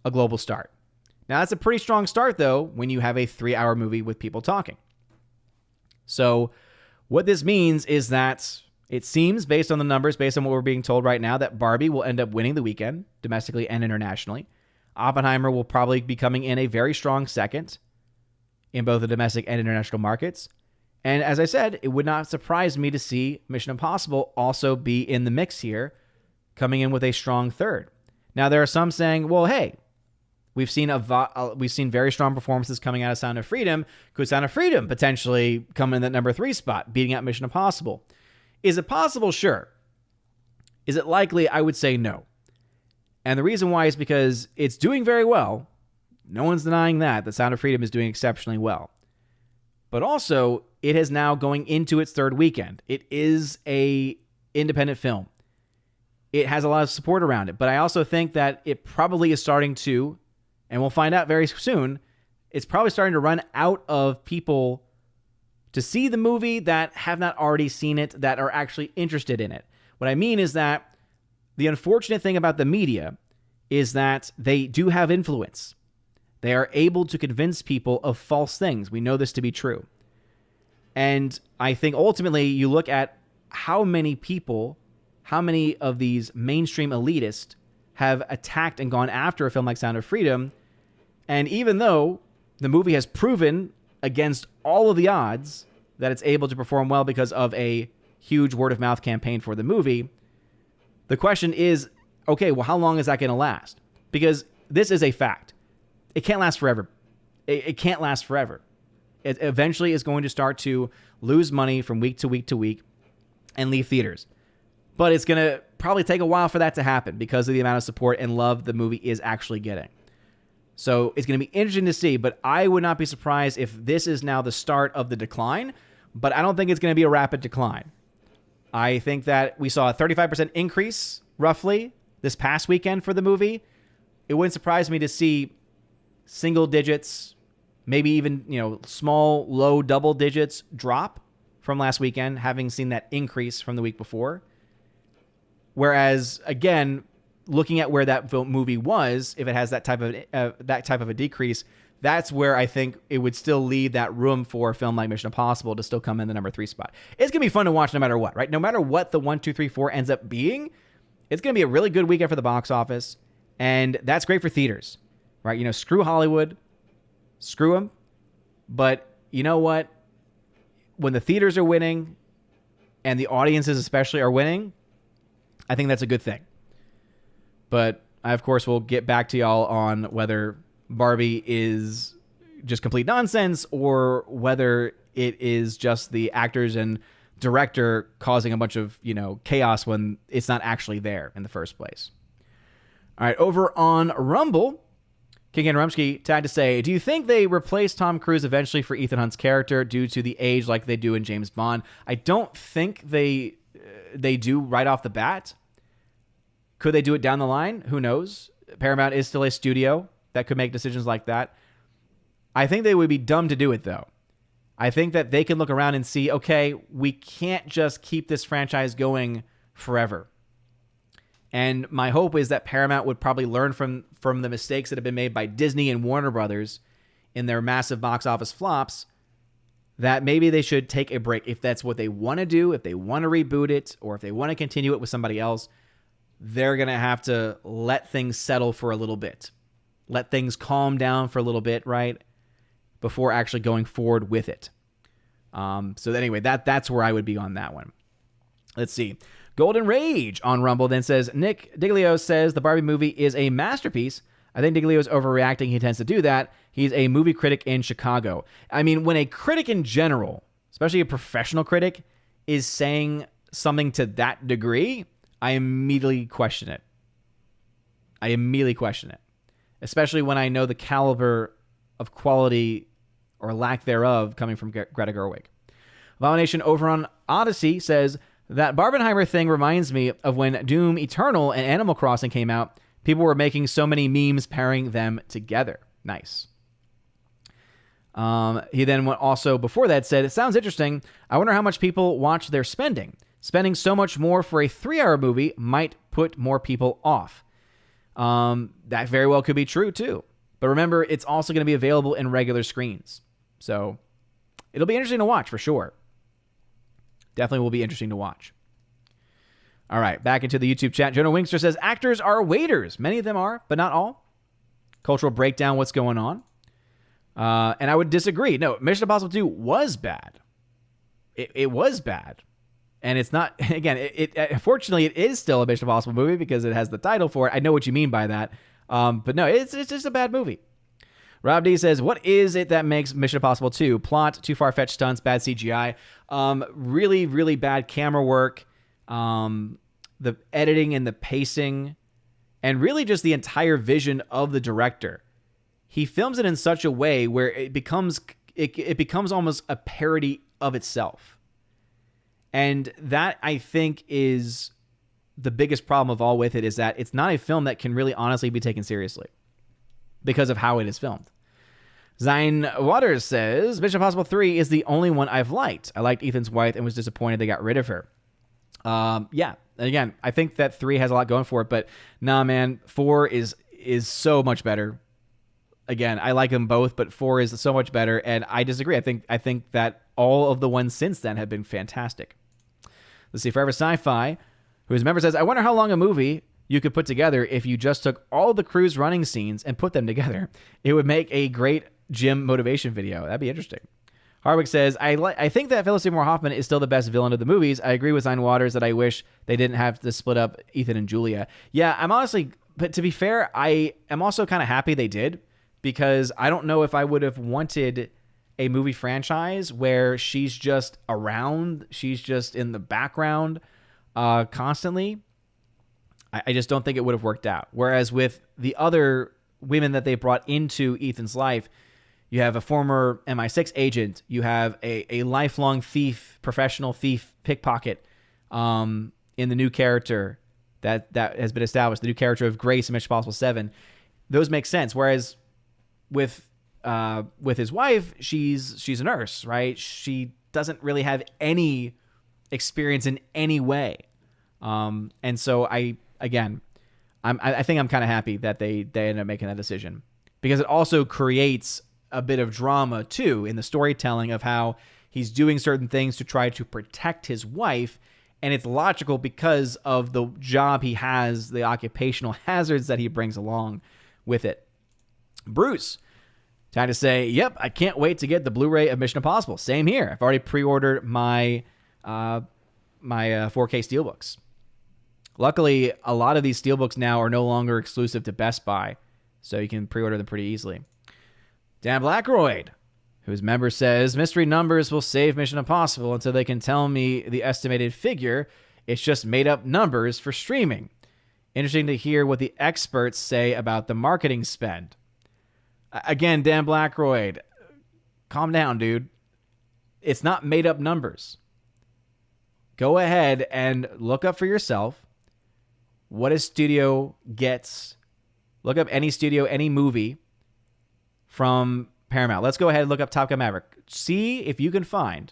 a global start. Now, that's a pretty strong start, though, when you have a 3-hour movie with people talking. So what this means is that it seems, based on the numbers, based on what we're being told right now, that Barbie will end up winning the weekend, domestically and internationally. Oppenheimer will probably be coming in a very strong second in both the domestic and international markets. And as I said, it would not surprise me to see Mission Impossible also be in the mix here, coming in with a strong third. Now, there are some saying, well, hey, we've seen very strong performances coming out of Sound of Freedom. Could Sound of Freedom potentially come in that number 3 spot, beating out Mission Impossible? Is it possible? Sure. Is it likely? I would say no. And the reason why is because it's doing very well. No one's denying that. The Sound of Freedom is doing exceptionally well. But also, it is now going into its third weekend. It is an independent film. It has a lot of support around it. But I also think that it probably is starting to, and we'll find out very soon, it's probably starting to run out of people to see the movie that have not already seen it, that are actually interested in it. What I mean is that the unfortunate thing about the media is that they do have influence. They are able to convince people of false things. We know this to be true. And I think ultimately you look at how many people, how many of these mainstream elitists have attacked and gone after a film like Sound of Freedom. And even though the movie has proven against all of the odds that it's able to perform well because of a huge word-of-mouth campaign for the movie, the question is, okay, well, how long is that going to last? Because this is a fact. It can't last forever. It can't last forever. It eventually is going to start to lose money from week to week to week and leave theaters. But it's going to probably take a while for that to happen because of the amount of support and love the movie is actually getting. So it's going to be interesting to see, but I would not be surprised if this is now the start of the decline, but I don't think it's going to be a rapid decline. I think that we saw a 35% increase, roughly, this past weekend for the movie. It wouldn't surprise me to see single digits, maybe even, small, low double digits drop from last weekend, having seen that increase from the week before. Whereas, again, looking at where that movie was, if it has that type of a decrease, that's where I think it would still leave that room for a film like Mission Impossible to still come in the number 3 spot. It's going to be fun to watch no matter what, right? No matter what the 1, 2, 3, 4 ends up being, it's going to be a really good weekend for the box office, and that's great for theaters, right? Screw Hollywood, screw them, but you know what? When the theaters are winning and the audiences especially are winning, I think that's a good thing. But I, of course, will get back to y'all on whether Barbie is just complete nonsense or whether it is just the actors and director causing a bunch of, chaos when it's not actually there in the first place. All right, over on Rumble, King and Rumsky tagged to say, do you think they replace Tom Cruise eventually for Ethan Hunt's character due to the age like they do in James Bond? I don't think they do right off the bat. Could they do it down the line? Who knows? Paramount is still a studio that could make decisions like that. I think they would be dumb to do it, though. I think that they can look around and see, okay, we can't just keep this franchise going forever. And my hope is that Paramount would probably learn from the mistakes that have been made by Disney and Warner Brothers in their massive box office flops, that maybe they should take a break. If that's what they want to do, if they want to reboot it, or if they want to continue it with somebody else, they're going to have to let things settle for a little bit. Let things calm down for a little bit, right? Before actually going forward with it. So anyway, that's where I would be on that one. Let's see. Golden Rage on Rumble then says, Nick Diglio says the Barbie movie is a masterpiece. I think Diglio's overreacting. He tends to do that. He's a movie critic in Chicago. I mean, when a critic in general, especially a professional critic, is saying something to that degree, I immediately question it. I immediately question it, especially when I know the caliber of quality or lack thereof coming from Greta Gerwig. Abomination over on Odyssey says, that Barbenheimer thing reminds me of when Doom Eternal and Animal Crossing came out. People were making so many memes pairing them together. Nice. He then went also before that said, it sounds interesting. I wonder how much people watch their spending. Spending so much more for a 3-hour movie might put more people off. That very well could be true too. But remember, it's also going to be available in regular screens. So it'll be interesting to watch for sure. Definitely will be interesting to watch. All right, back into the YouTube chat. Jonah Winkster says, actors are waiters. Many of them are, but not all. Cultural breakdown, what's going on? And I would disagree. No, Mission Impossible 2 was bad. It was bad. And it's not, again, unfortunately, it is still a Mission Impossible movie because it has the title for it. I know what you mean by that. But no, it's just a bad movie. Rob D says, what is it that makes Mission Impossible 2? Plot, too far-fetched stunts, bad CGI, really, really bad camera work, the editing and the pacing, and really just the entire vision of the director. He films it in such a way where it becomes almost a parody of itself. And that, I think, is the biggest problem of all with it, is that it's not a film that can really honestly be taken seriously because of how it is filmed. Zine Waters says, Mission Impossible 3 is the only one I've liked. I liked Ethan's wife and was disappointed they got rid of her. Yeah, again, I think that 3 has a lot going for it, but nah, man, 4 is so much better. Again, I like them both, but 4 is so much better, and I disagree. I think that all of the ones since then have been fantastic. Let's see, Forever Sci-Fi, whose member says, I wonder how long a movie you could put together if you just took all the crew's running scenes and put them together. It would make a great gym motivation video. That'd be interesting. Harwick says, I think that Phyllis Seymour Hoffman is still the best villain of the movies. I agree with Zine Waters that I wish they didn't have to split up Ethan and Julia. Yeah, I'm honestly, but to be fair, I am also kind of happy they did, because I don't know if I would have wanted a movie franchise where she's just around, she's just in the background constantly. I just don't think it would have worked out. Whereas with the other women that they brought into Ethan's life, you have a former MI6 agent, you have a lifelong thief, professional thief, pickpocket in the new character that has been established, the new character of Grace in Mission Impossible 7. Those make sense. Whereas with his wife, she's a nurse, right? She doesn't really have any experience in any way. And so I think I'm kind of happy that they ended up making that decision, because it also creates a bit of drama too in the storytelling of how he's doing certain things to try to protect his wife. And it's logical because of the job he has, the occupational hazards that he brings along with it. Bruce, time to say, yep, I can't wait to get the Blu-ray of Mission Impossible. Same here. I've already pre-ordered my 4K Steelbooks. Luckily, a lot of these Steelbooks now are no longer exclusive to Best Buy, so you can pre-order them pretty easily. Dan Blackroyd, whose member says, mystery numbers will save Mission Impossible until they can tell me the estimated figure. It's just made-up numbers for streaming. Interesting to hear what the experts say about the marketing spend. Again, Dan Blackroyd, calm down, dude. It's not made-up numbers. Go ahead and look up for yourself what a studio gets. Look up any studio, any movie from Paramount. Let's go ahead and look up Top Gun Maverick. See if you can find.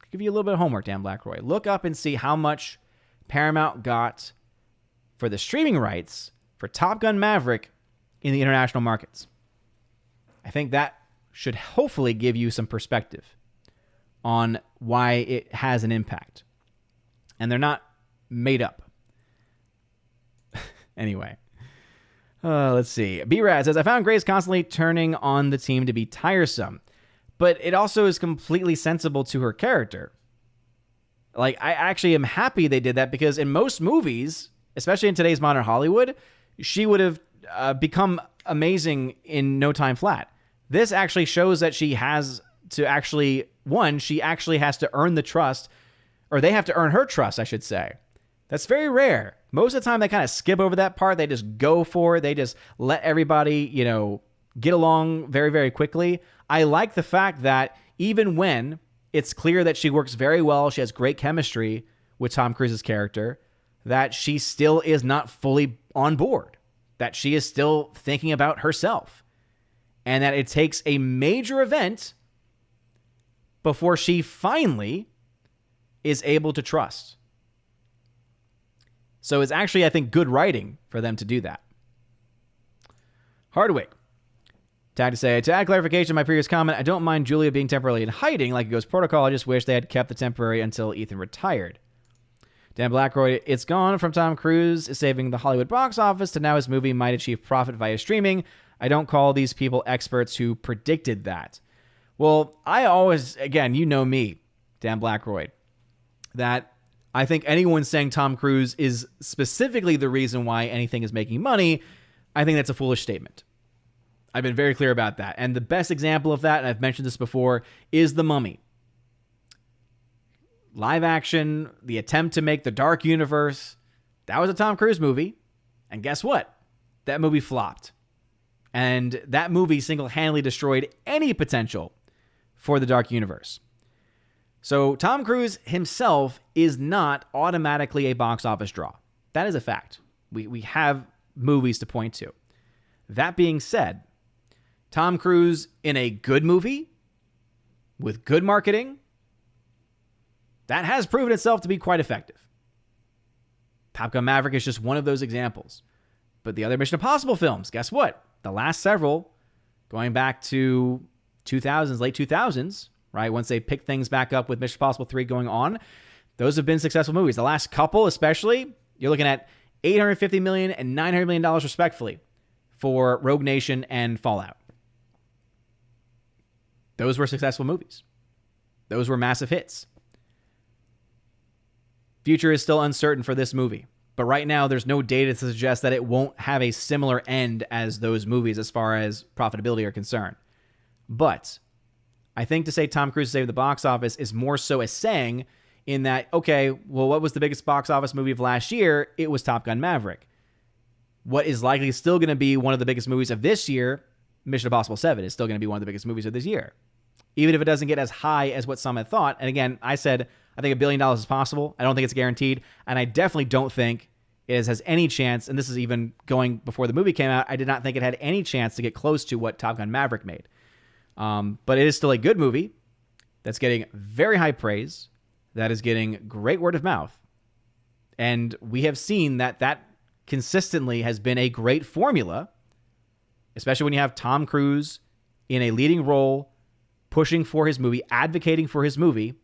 I'll give you a little bit of homework, Dan Blackroyd. Look up and see how much Paramount got for the streaming rights for Top Gun Maverick in the international markets. I think that should hopefully give you some perspective on why it has an impact. And they're not made up. Anyway. Let's see. B-Rad says, I found Grace constantly turning on the team to be tiresome, but it also is completely sensible to her character. Like, I actually am happy they did that, because in most movies, especially in today's modern Hollywood, she would have become amazing in no time flat. This actually shows that she has to actually, she actually has to earn the trust, or they have to earn her trust, I should say. That's very rare. Most of the time, they kind of skip over that part. They just go for it. They just let everybody, get along very, very quickly. I like the fact that even when it's clear that she works very well, she has great chemistry with Tom Cruise's character, that she still is not fully on board, that she is still thinking about herself, and that it takes a major event before she finally is able to trust. So it's actually, I think, good writing for them to do that. Hardwick. Tag to say, to add clarification to my previous comment, I don't mind Julia being temporarily in hiding like it goes protocol. I just wish they had kept the temporary until Ethan retired. Dan Blackroyd, it's gone from Tom Cruise saving the Hollywood box office to now his movie might achieve profit via streaming. I don't call these people experts who predicted that. Well, I always, again, you know me, Dan Blackroyd, that I think anyone saying Tom Cruise is specifically the reason why anything is making money, I think that's a foolish statement. I've been very clear about that. And the best example of that, and I've mentioned this before, is The Mummy. Live action, the attempt to make the Dark Universe, that was a Tom Cruise movie. And guess what? That movie flopped. And that movie single-handedly destroyed any potential for the Dark Universe. So Tom Cruise himself is not automatically a box office draw. That is a fact. We have movies to point to. That being said, Tom Cruise in a good movie with good marketing, that has proven itself to be quite effective. Top Gun Maverick is just one of those examples. But the other Mission Impossible films, guess what? The last several, going back to 2000s, late 2000s, right? Once they picked things back up with Mission Impossible 3 going on, those have been successful movies. The last couple, especially, you're looking at $850 million and $900 million respectively for Rogue Nation and Fallout. Those were successful movies. Those were massive hits. Future is still uncertain for this movie, but right now there's no data to suggest that it won't have a similar end as those movies as far as profitability are concerned. But I think to say Tom Cruise saved the box office is more so a saying in that, okay, well, what was the biggest box office movie of last year? It was Top Gun Maverick. What is likely still going to be one of the biggest movies of this year, Mission Impossible 7 is still going to be one of the biggest movies of this year. Even if it doesn't get as high as what some had thought. And again, I said, I think $1 billion is possible. I don't think it's guaranteed. And I definitely don't think it has any chance, and this is even going before the movie came out, I did not think it had any chance to get close to what Top Gun Maverick made. But it is still a good movie that's getting very high praise, that is getting great word of mouth. And we have seen that consistently has been a great formula, especially when you have Tom Cruise in a leading role, pushing for his movie, advocating for his movie.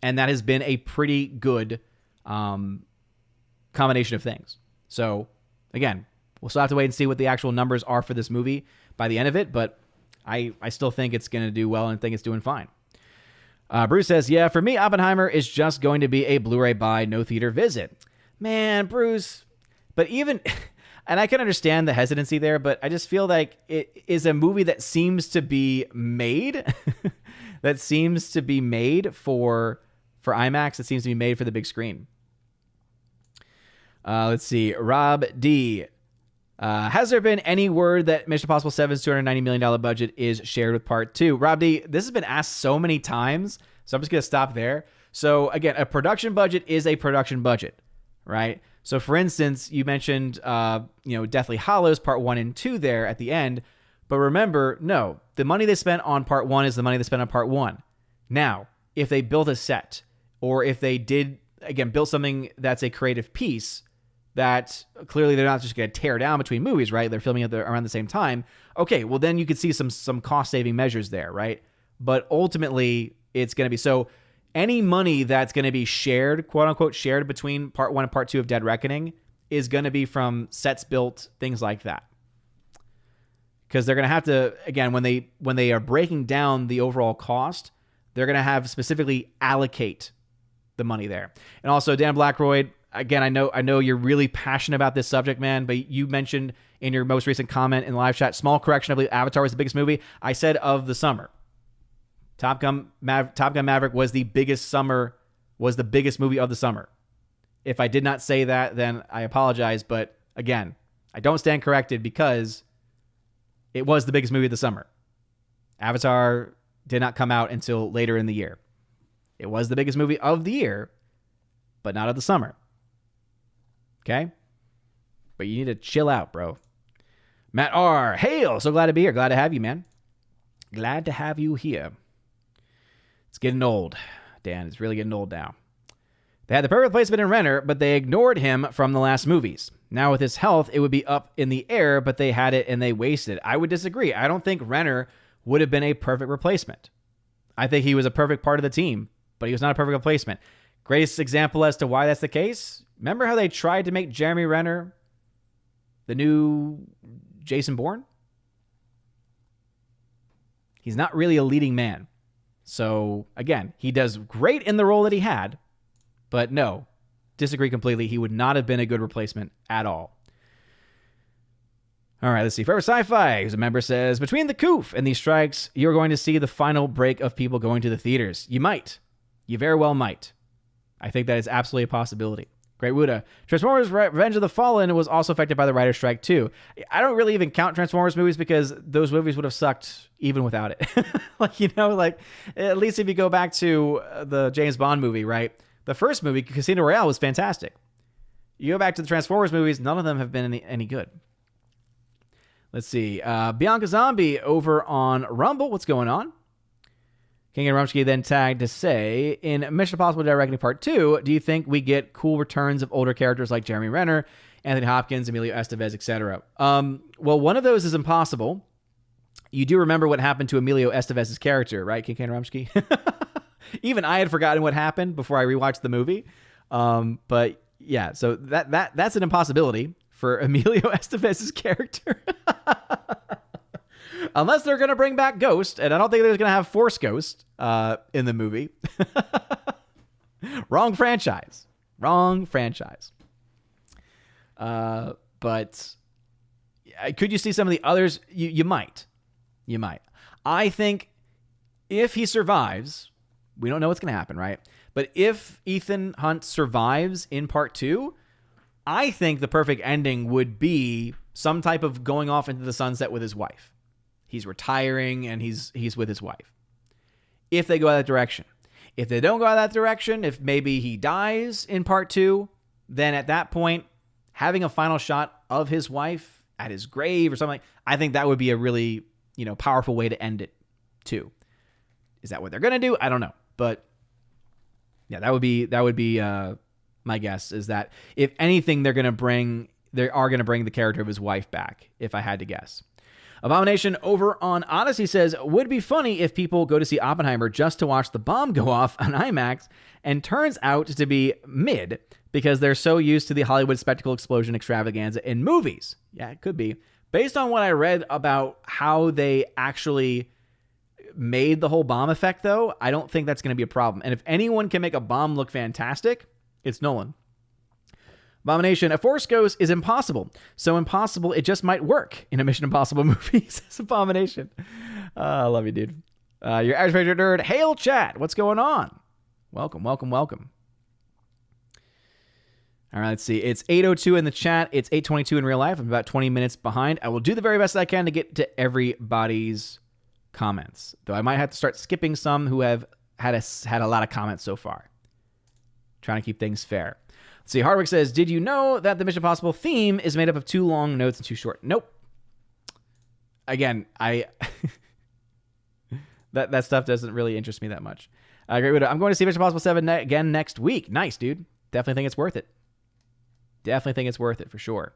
And that has been a pretty good combination of things. So, again, we'll still have to wait and see what the actual numbers are for this movie by the end of it, but I still think it's going to do well and think it's doing fine. Bruce says, yeah, for me, Oppenheimer is just going to be a Blu-ray buy, no theater visit. Man, Bruce, but even... And I can understand the hesitancy there, but I just feel like it is a movie that seems to be made, that seems to be made for IMAX. It seems to be made for the big screen. Let's see. Rob D. Has there been any word that Mission Impossible 7's $290 million budget is shared with Part 2? Rob D., this has been asked so many times, so I'm just going to stop there. So, again, a production budget is a production budget, right? So, for instance, you mentioned, Deathly Hallows Part 1 and 2 there at the end. But remember, no, the money they spent on Part 1 is the money they spent on Part 1. Now, if they built a set, or if they did, again, build something that's a creative piece that clearly they're not just going to tear down between movies, right? They're filming it around the same time. Okay, well, then you could see some cost-saving measures there, right? But ultimately, it's going to be... So any money that's going to be shared, quote-unquote, shared between Part 1 and Part 2 of Dead Reckoning is going to be from sets built, things like that. Because they're going to have to, again, when they are breaking down the overall cost, they're going to have specifically allocate the money there. And also, Dan Blackroyd, again, I know you're really passionate about this subject, man, but you mentioned in your most recent comment in the live chat, small correction, I believe Avatar was the biggest movie. I said of the summer. Top Gun Maverick was the biggest movie of the summer. If I did not say that, then I apologize. But again, I don't stand corrected because it was the biggest movie of the summer. Avatar did not come out until later in the year. It was the biggest movie of the year, but not of the summer. Okay? But you need to chill out, bro. Matt R. Hail! So glad to be here. Glad to have you, man. Glad to have you here. It's getting old, Dan. It's really getting old now. They had the perfect replacement in Renner, but they ignored him from the last movies. Now with his health, it would be up in the air, but they had it and they wasted it. I would disagree. I don't think Renner would have been a perfect replacement. I think he was a perfect part of the team, but he was not a perfect replacement. Greatest example as to why that's the case? Remember how they tried to make Jeremy Renner the new Jason Bourne? He's not really a leading man. So, again, he does great in the role that he had, but no, disagree completely. He would not have been a good replacement at all. All right, let's see. Forever Sci-Fi, who's a member, says, between the Coof and these strikes, you're going to see the final break of people going to the theaters. You might. You very well might. I think that is absolutely a possibility. Great Wuda. Transformers Revenge of the Fallen was also affected by the writer's strike, too. I don't really even count Transformers movies because those movies would have sucked even without it. At least if you go back to the James Bond movie, right? The first movie, Casino Royale, was fantastic. You go back to the Transformers movies, none of them have been any good. Let's see. Bianca Zombie over on Rumble. What's going on? King and Rumsky then tagged to say, in Mission Impossible Dead Reckoning Part 2, do you think we get cool returns of older characters like Jeremy Renner, Anthony Hopkins, Emilio Estevez, etc.? Well, one of those is impossible. You do remember what happened to Emilio Estevez's character, right, King and Rumsky? Even I had forgotten what happened before I rewatched the movie. But yeah, so that's an impossibility for Emilio Estevez's character. Unless they're going to bring back Ghost, and I don't think they're going to have Force Ghost in the movie. Wrong franchise. But could you see some of the others? You might. I think if he survives, we don't know what's going to happen, right? But if Ethan Hunt survives in Part 2, I think the perfect ending would be some type of going off into the sunset with his wife. He's retiring and he's with his wife. If they go that direction. If they don't go that direction, if maybe he dies in Part 2, then at that point, having a final shot of his wife at his grave or something, I think that would be a really, powerful way to end it too. Is that what they're going to do? I don't know. But yeah, that would be my guess, is that if anything, they are going to bring the character of his wife back, if I had to guess. Abomination over on Odyssey says, would be funny if people go to see Oppenheimer just to watch the bomb go off on IMAX and turns out to be mid because they're so used to the Hollywood spectacle explosion extravaganza in movies. Yeah, it could be. Based on what I read about how they actually made the whole bomb effect, though, I don't think that's going to be a problem. And if anyone can make a bomb look fantastic, it's Nolan. Abomination, a Force Ghost is impossible. So impossible, it just might work in a Mission Impossible movie, says Abomination. I love you, dude. Your average major nerd, hail chat. What's going on? Welcome. All right, let's see. It's 8:02 in the chat. It's 8:22 in real life. I'm about 20 minutes behind. I will do the very best I can to get to everybody's comments, though I might have to start skipping some who have had a lot of comments so far. Trying to keep things fair. Let's see, Hardwick says, did you know that the Mission Impossible theme is made up of 2 long notes and 2 short? Nope. Again, that stuff doesn't really interest me that much. Great Widow, I'm going to see Mission Impossible 7 again next week. Nice, dude. Definitely think it's worth it for sure.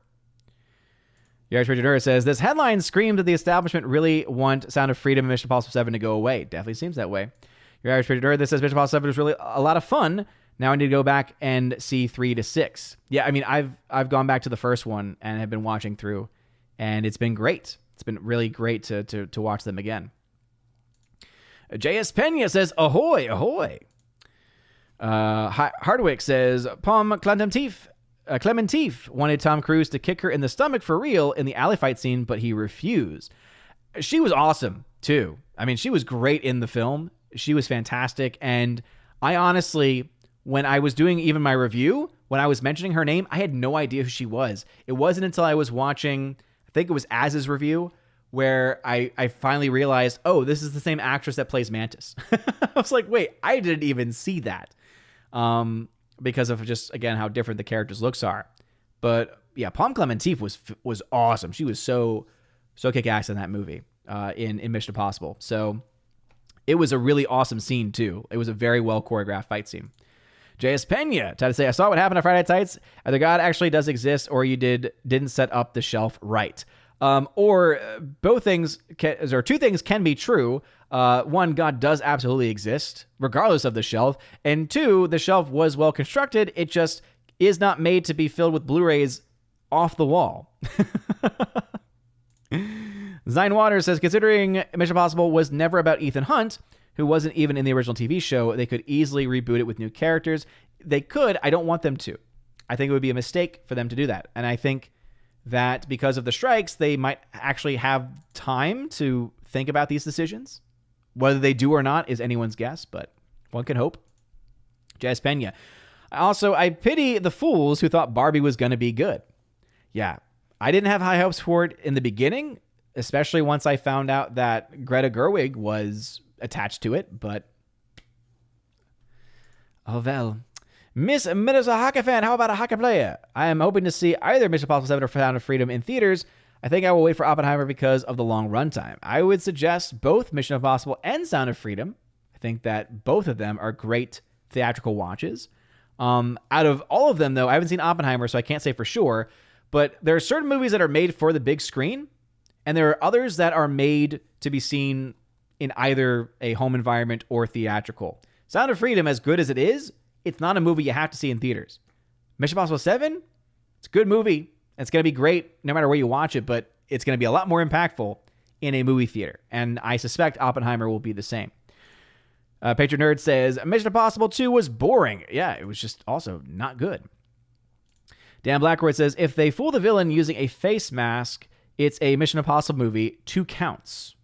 Yaris Richard says, this headline screams that the establishment really want Sound of Freedom and Mission Impossible 7 to go away. Definitely seems that way. Your Irish Richard that says Mission Impossible 7 was really a lot of fun. Now I need to go back and see 3 to 6. Yeah, I mean, I've gone back to the first one and have been watching through, and it's been great. It's been really great to watch them again. J.S. Pena says, ahoy, ahoy. Hardwick says, Palm Clementif wanted Tom Cruise to kick her in the stomach for real in the alley fight scene, but he refused. She was awesome, too. I mean, she was great in the film. She was fantastic, and I honestly, when I was doing even my review, when I was mentioning her name, I had no idea who she was. It wasn't until I was watching, I think it was Az's review, where I finally realized, oh, this is the same actress that plays Mantis. I was like, wait, I didn't even see that. Because of just, again, how different the characters' looks are. But yeah, Palm Clementif was awesome. She was so kick-ass in that movie, in Mission Impossible. So it was a really awesome scene too. It was a very well choreographed fight scene. JS Pena tried to say, I saw what happened on Friday Tights. Either God actually does exist, or you didn't set up the shelf right. Or both things or two things can be true. One, God does absolutely exist, regardless of the shelf. And two, the shelf was well constructed. It just is not made to be filled with Blu-rays off the wall. Zine Waters says, considering Mission Impossible was never about Ethan Hunt, who wasn't even in the original TV show, they could easily reboot it with new characters. They could. I don't want them to. I think it would be a mistake for them to do that. And I think that because of the strikes, they might actually have time to think about these decisions. Whether they do or not is anyone's guess, but one can hope. Jazz Pena. Also, I pity the fools who thought Barbie was going to be good. Yeah, I didn't have high hopes for it in the beginning, especially once I found out that Greta Gerwig was attached to it, but oh well. Miss Meadows, a hockey fan. How about a hockey player? I am hoping to see either Mission Impossible 7 or Sound of Freedom in theaters. I think I will wait for Oppenheimer because of the long runtime. I would suggest both Mission Impossible and Sound of Freedom. I think that both of them are great theatrical watches. Out of all of them, though, I haven't seen Oppenheimer, so I can't say for sure. But there are certain movies that are made for the big screen, and there are others that are made to be seen in either a home environment or theatrical. Sound of Freedom, as good as it is, it's not a movie you have to see in theaters. Mission Impossible 7, it's a good movie. It's going to be great no matter where you watch it, but it's going to be a lot more impactful in a movie theater. And I suspect Oppenheimer will be the same. Patron Nerd says, Mission Impossible 2 was boring. Yeah, it was just also not good. Dan Blackwood says, if they fool the villain using a face mask, it's a Mission Impossible movie. 2 counts.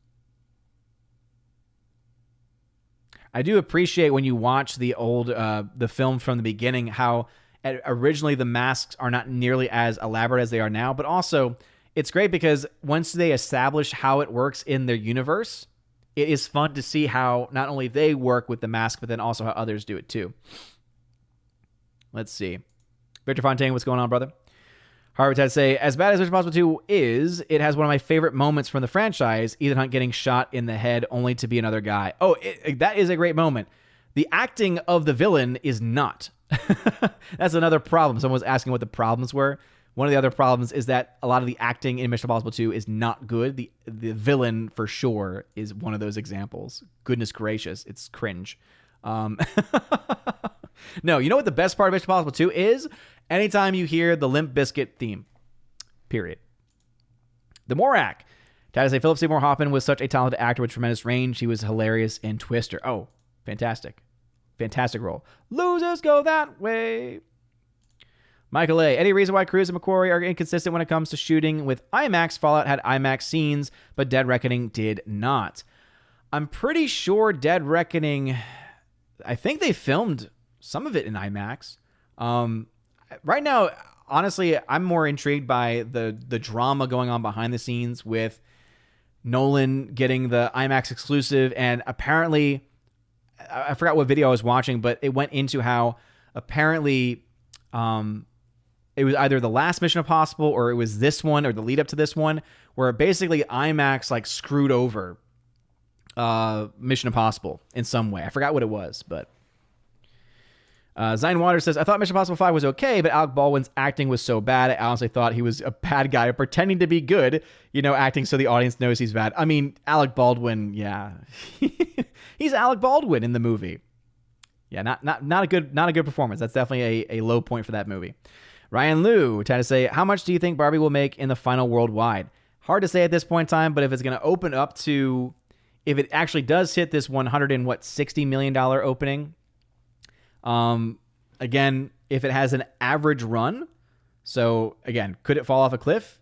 I do appreciate when you watch the old, the film from the beginning, how originally the masks are not nearly as elaborate as they are now, but also it's great because once they establish how it works in their universe, it is fun to see how not only they work with the mask, but then also how others do it too. Let's see. Victor Fontaine, what's going on, brother? Harvard had to say, as bad as Mission Impossible 2 is, it has one of my favorite moments from the franchise, Ethan Hunt getting shot in the head only to be another guy. Oh, that is a great moment. The acting of the villain is not. That's another problem. Someone was asking what the problems were. One of the other problems is that a lot of the acting in Mission Impossible 2 is not good. The villain, for sure, is one of those examples. Goodness gracious, it's cringe. No, you know what the best part of Mission Impossible 2 is? Anytime you hear the Limp Bizkit theme. Period. The Morak. To say Philip Seymour Hoffman was such a talented actor with tremendous range. He was hilarious in Twister. Oh, fantastic. Fantastic role. Losers go that way. Michael A. Any reason why Cruise and McQuarrie are inconsistent when it comes to shooting with IMAX? Fallout had IMAX scenes, but Dead Reckoning did not. I'm pretty sure Dead Reckoning, I think they filmed some of it in IMAX. Right now, honestly, I'm more intrigued by the drama going on behind the scenes with Nolan getting the IMAX exclusive, and apparently, I forgot what video I was watching, but it went into how apparently it was either the last Mission Impossible or it was this one or the lead up to this one, where basically IMAX like screwed over Mission Impossible in some way. I forgot what it was, but Zine Waters says, I thought Mission Impossible 5 was okay, but Alec Baldwin's acting was so bad. I honestly thought he was a bad guy pretending to be good, acting so the audience knows he's bad. I mean, Alec Baldwin, yeah. He's Alec Baldwin in the movie. Yeah, not a good performance. That's definitely a low point for that movie. Ryan Liu tried to say, how much do you think Barbie will make in the final worldwide? Hard to say at this point in time, but if it's going to open up to, if it actually does hit this $160 million opening, again, if it has an average run, so again, could it fall off a cliff?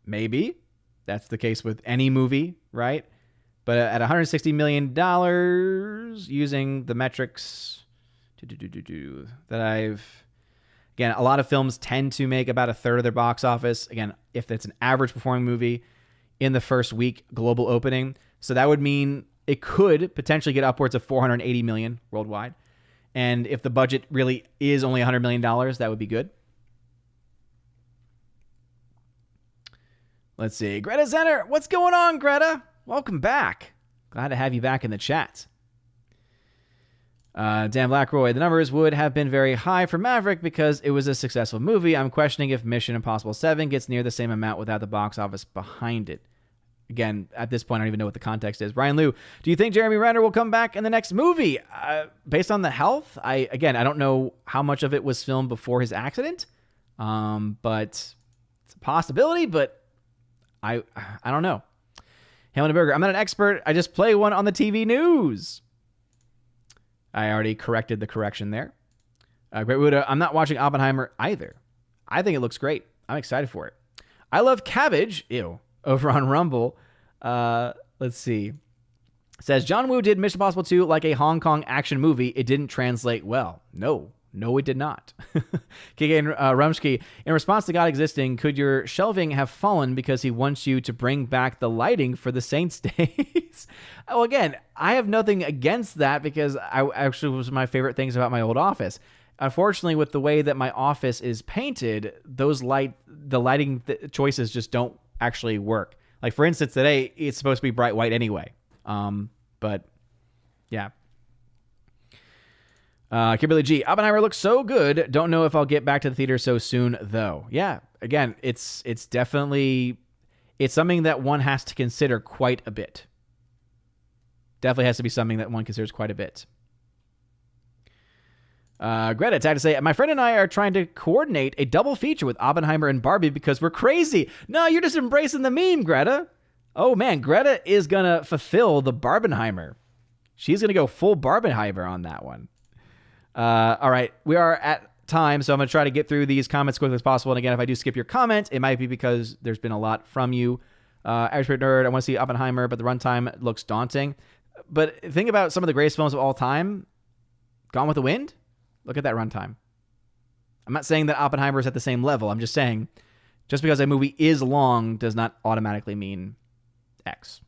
Maybe. That's the case with any movie, right? But at $160 million, using the metrics that I've Again, a lot of films tend to make about a third of their box office. Again, if it's an average performing movie in the first week global opening. So that would mean it could potentially get upwards of 480 million worldwide. And if the budget really is only $100 million, that would be good. Let's see. Greta Zenner, what's going on, Greta? Welcome back. Glad to have you back in the chat. Dan Blackroy, the numbers would have been very high for Maverick because it was a successful movie. I'm questioning if Mission Impossible 7 gets near the same amount without the box office behind it. Again, at this point, I don't even know what the context is. Brian Liu, do you think Jeremy Renner will come back in the next movie? Based on the health, I don't know how much of it was filmed before his accident, but it's a possibility, but I don't know. Hamilton Burger, I'm not an expert. I just play one on the TV news. I already corrected the correction there. Great Wuda, I'm not watching Oppenheimer either. I think it looks great. I'm excited for it. I love cabbage. Ew. Over on Rumble. Let's see. It says, John Woo did Mission Impossible 2 like a Hong Kong action movie. It didn't translate well. No, it did not. KK Rumsky, in response to God existing, could your shelving have fallen because he wants you to bring back the lighting for the Saints days? Well, again, I have nothing against that because I actually was my favorite things about my old office. Unfortunately, with the way that my office is painted, the lighting choices just don't actually work. Like, for instance, today it's supposed to be bright white anyway. But yeah. Kimberly G. Oppenheimer looks so good. Don't know if I'll get back to the theater so soon, though. Yeah, again, it's definitely, it's something that one has to consider quite a bit. Definitely has to be something that one considers quite a bit. Greta, it's had to say, my friend and I are trying to coordinate a double feature with Oppenheimer and Barbie because we're crazy. No, you're just embracing the meme, Greta. Oh, man, Greta is going to fulfill the Barbenheimer. She's going to go full Barbenheimer on that one. All right, we are at time, so I'm going to try to get through these comments as quickly as possible. And again, if I do skip your comment, it might be because there's been a lot from you. Average Nerd, I want to see Oppenheimer, but the runtime looks daunting. But think about some of the greatest films of all time. Gone with the Wind? Look at that runtime. I'm not saying that Oppenheimer is at the same level. I'm just saying, just because a movie is long does not automatically mean X.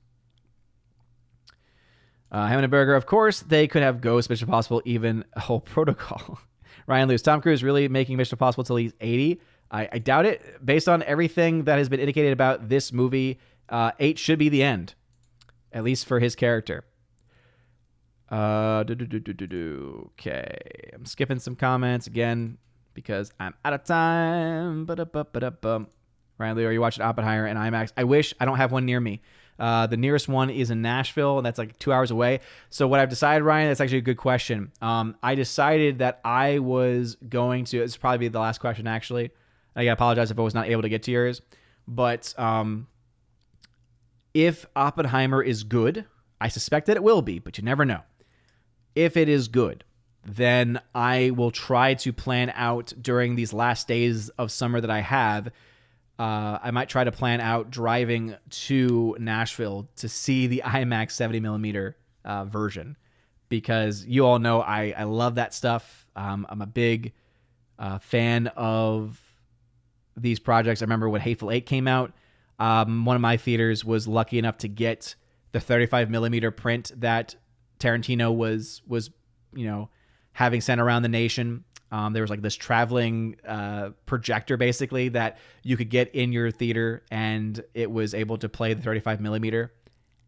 Hammond & Berger, of course, they could have Ghost, Mission Impossible, even a whole protocol. Ryan Lewis, Tom Cruise really making Mission Impossible till he's 80? I doubt it. Based on everything that has been indicated about this movie, 8 should be the end, at least for his character. Okay, I'm skipping some comments again because I'm out of time. Ryan Lee, are you watching Oppenheimer and IMAX? I wish. I don't have one near me. The nearest one is in Nashville, and that's like 2 hours away. So what I've decided, Ryan, that's actually a good question. I decided that I was going to, this will probably be the last question, actually. I gotta apologize if I was not able to get to yours. But if Oppenheimer is good, I suspect that it will be, but you never know. If it is good, then I will try to plan out during these last days of summer that I have. I might try to plan out driving to Nashville to see the IMAX 70mm version, because you all know I love that stuff. I'm a big fan of these projects. I remember when Hateful Eight came out, one of my theaters was lucky enough to get the 35mm print that Tarantino was having sent around the nation. There was like this traveling projector basically that you could get in your theater, and it was able to play the 35mm.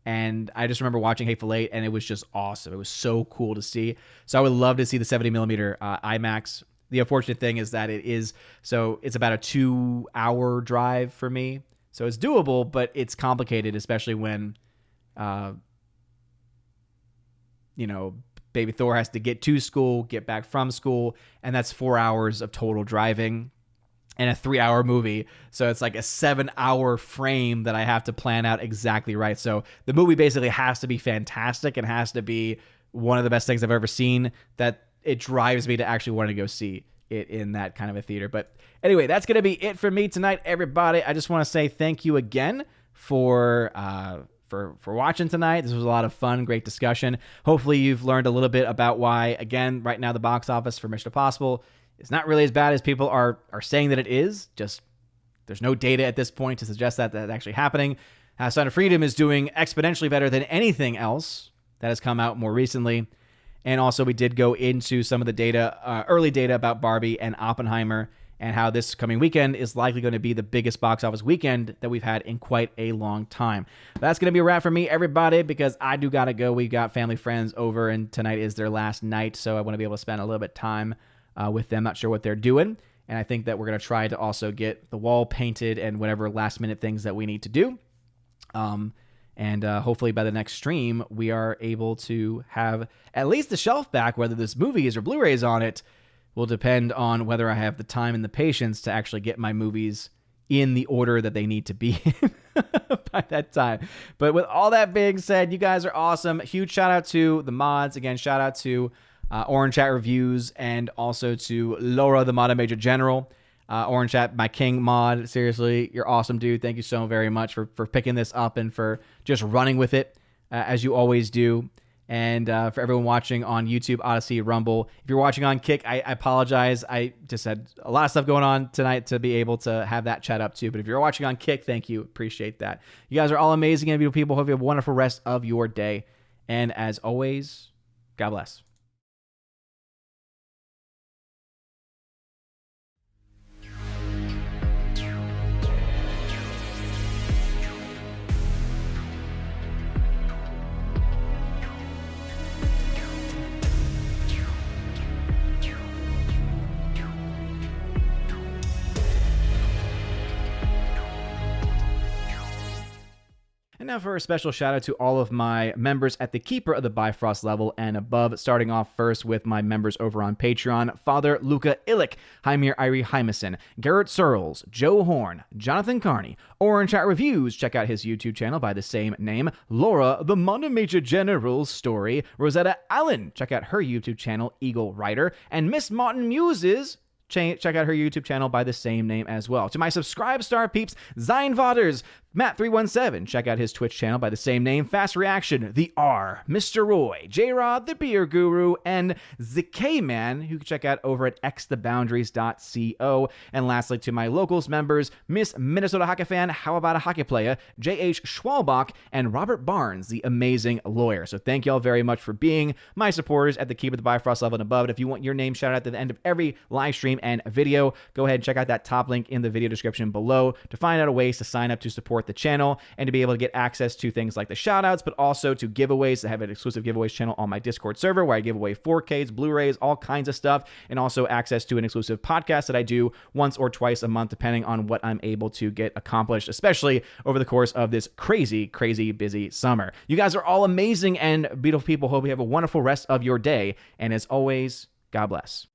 And I just remember watching Hateful Eight, and it was just awesome. It was so cool to see. So I would love to see the 70mm IMAX. The unfortunate thing is that it's about a 2-hour drive for me. So it's doable, but it's complicated, especially when baby Thor has to get to school, get back from school, and that's 4 hours of total driving and a 3-hour movie. So it's like a 7-hour frame that I have to plan out exactly right. So the movie basically has to be fantastic and has to be one of the best things I've ever seen, that it drives me to actually want to go see it in that kind of a theater. But anyway, that's going to be it for me tonight, everybody. I just want to say thank you again for watching tonight. This was a lot of fun, great discussion. Hopefully you've learned a little bit about why, again, right now the box office for Mission Impossible It's not really as bad as people are saying that it is. Just there's no data at this point to suggest that that's actually happening. Sound of Freedom is doing exponentially better than anything else that has come out more recently. And also we did go into some of the data, early data about Barbie and Oppenheimer, and how this coming weekend is likely going to be the biggest box office weekend that we've had in quite a long time. That's going to be a wrap for me, everybody, because I do got to go. We got family friends over, and tonight is their last night, so I want to be able to spend a little bit of time with them. Not sure what they're doing, and I think that we're going to try to also get the wall painted and whatever last-minute things that we need to do. And hopefully by the next stream, we are able to have at least the shelf back. Whether this movies or Blu-rays on it will depend on whether I have the time and the patience to actually get my movies in the order that they need to be in by that time. But with all that being said, you guys are awesome. Huge shout out to the mods. Again, shout out to Orange Chat Reviews and also to Laura, the Mod Major General. Orange Chat, my king mod. Seriously, you're awesome, dude. Thank you so very much for picking this up and for just running with it as you always do. And for everyone watching on YouTube, Odyssey, Rumble, if you're watching on Kick, I apologize. I just had a lot of stuff going on tonight to be able to have that chat up too. But if you're watching on Kick, thank you. Appreciate that. You guys are all amazing and beautiful people. Hope you have a wonderful rest of your day. And as always, God bless. And now for a special shout out to all of my members at the Keeper of the Bifrost level and above, starting off first with my members over on Patreon: Father Luca Illick, Heimir Irie Hymason, Garrett Searles, Joe Horn, Jonathan Carney, Orange Chat Reviews, check out his YouTube channel by the same name, Laura, the Mod Major General's Story, Rosetta Allen, check out her YouTube channel, Eagle Rider, and Miss Martin Muses, check out her YouTube channel by the same name as well. To my subscribe star peeps, Zion Voders, Matt317, check out his Twitch channel by the same name, Fast Reaction, The R, Mr. Roy, J-Rod, The Beer Guru, and ZK Man, who you can check out over at xtheboundaries.co. And lastly, to my locals members, Miss Minnesota Hockey Fan, How About a Hockey Player, J.H. Schwalbach, and Robert Barnes, the amazing lawyer. So thank you all very much for being my supporters at the Keep of the Bifrost level and above. And if you want your name shouted out at the end of every live stream and video, go ahead and check out that top link in the video description below to find out ways to sign up to support the channel and to be able to get access to things like the shoutouts, but also to giveaways. I have an exclusive giveaways channel on my Discord server where I give away 4Ks, Blu-rays, all kinds of stuff, and also access to an exclusive podcast that I do once or twice a month, depending on what I'm able to get accomplished, especially over the course of this crazy, crazy busy summer. You guys are all amazing and beautiful people. Hope you have a wonderful rest of your day. And as always, God bless.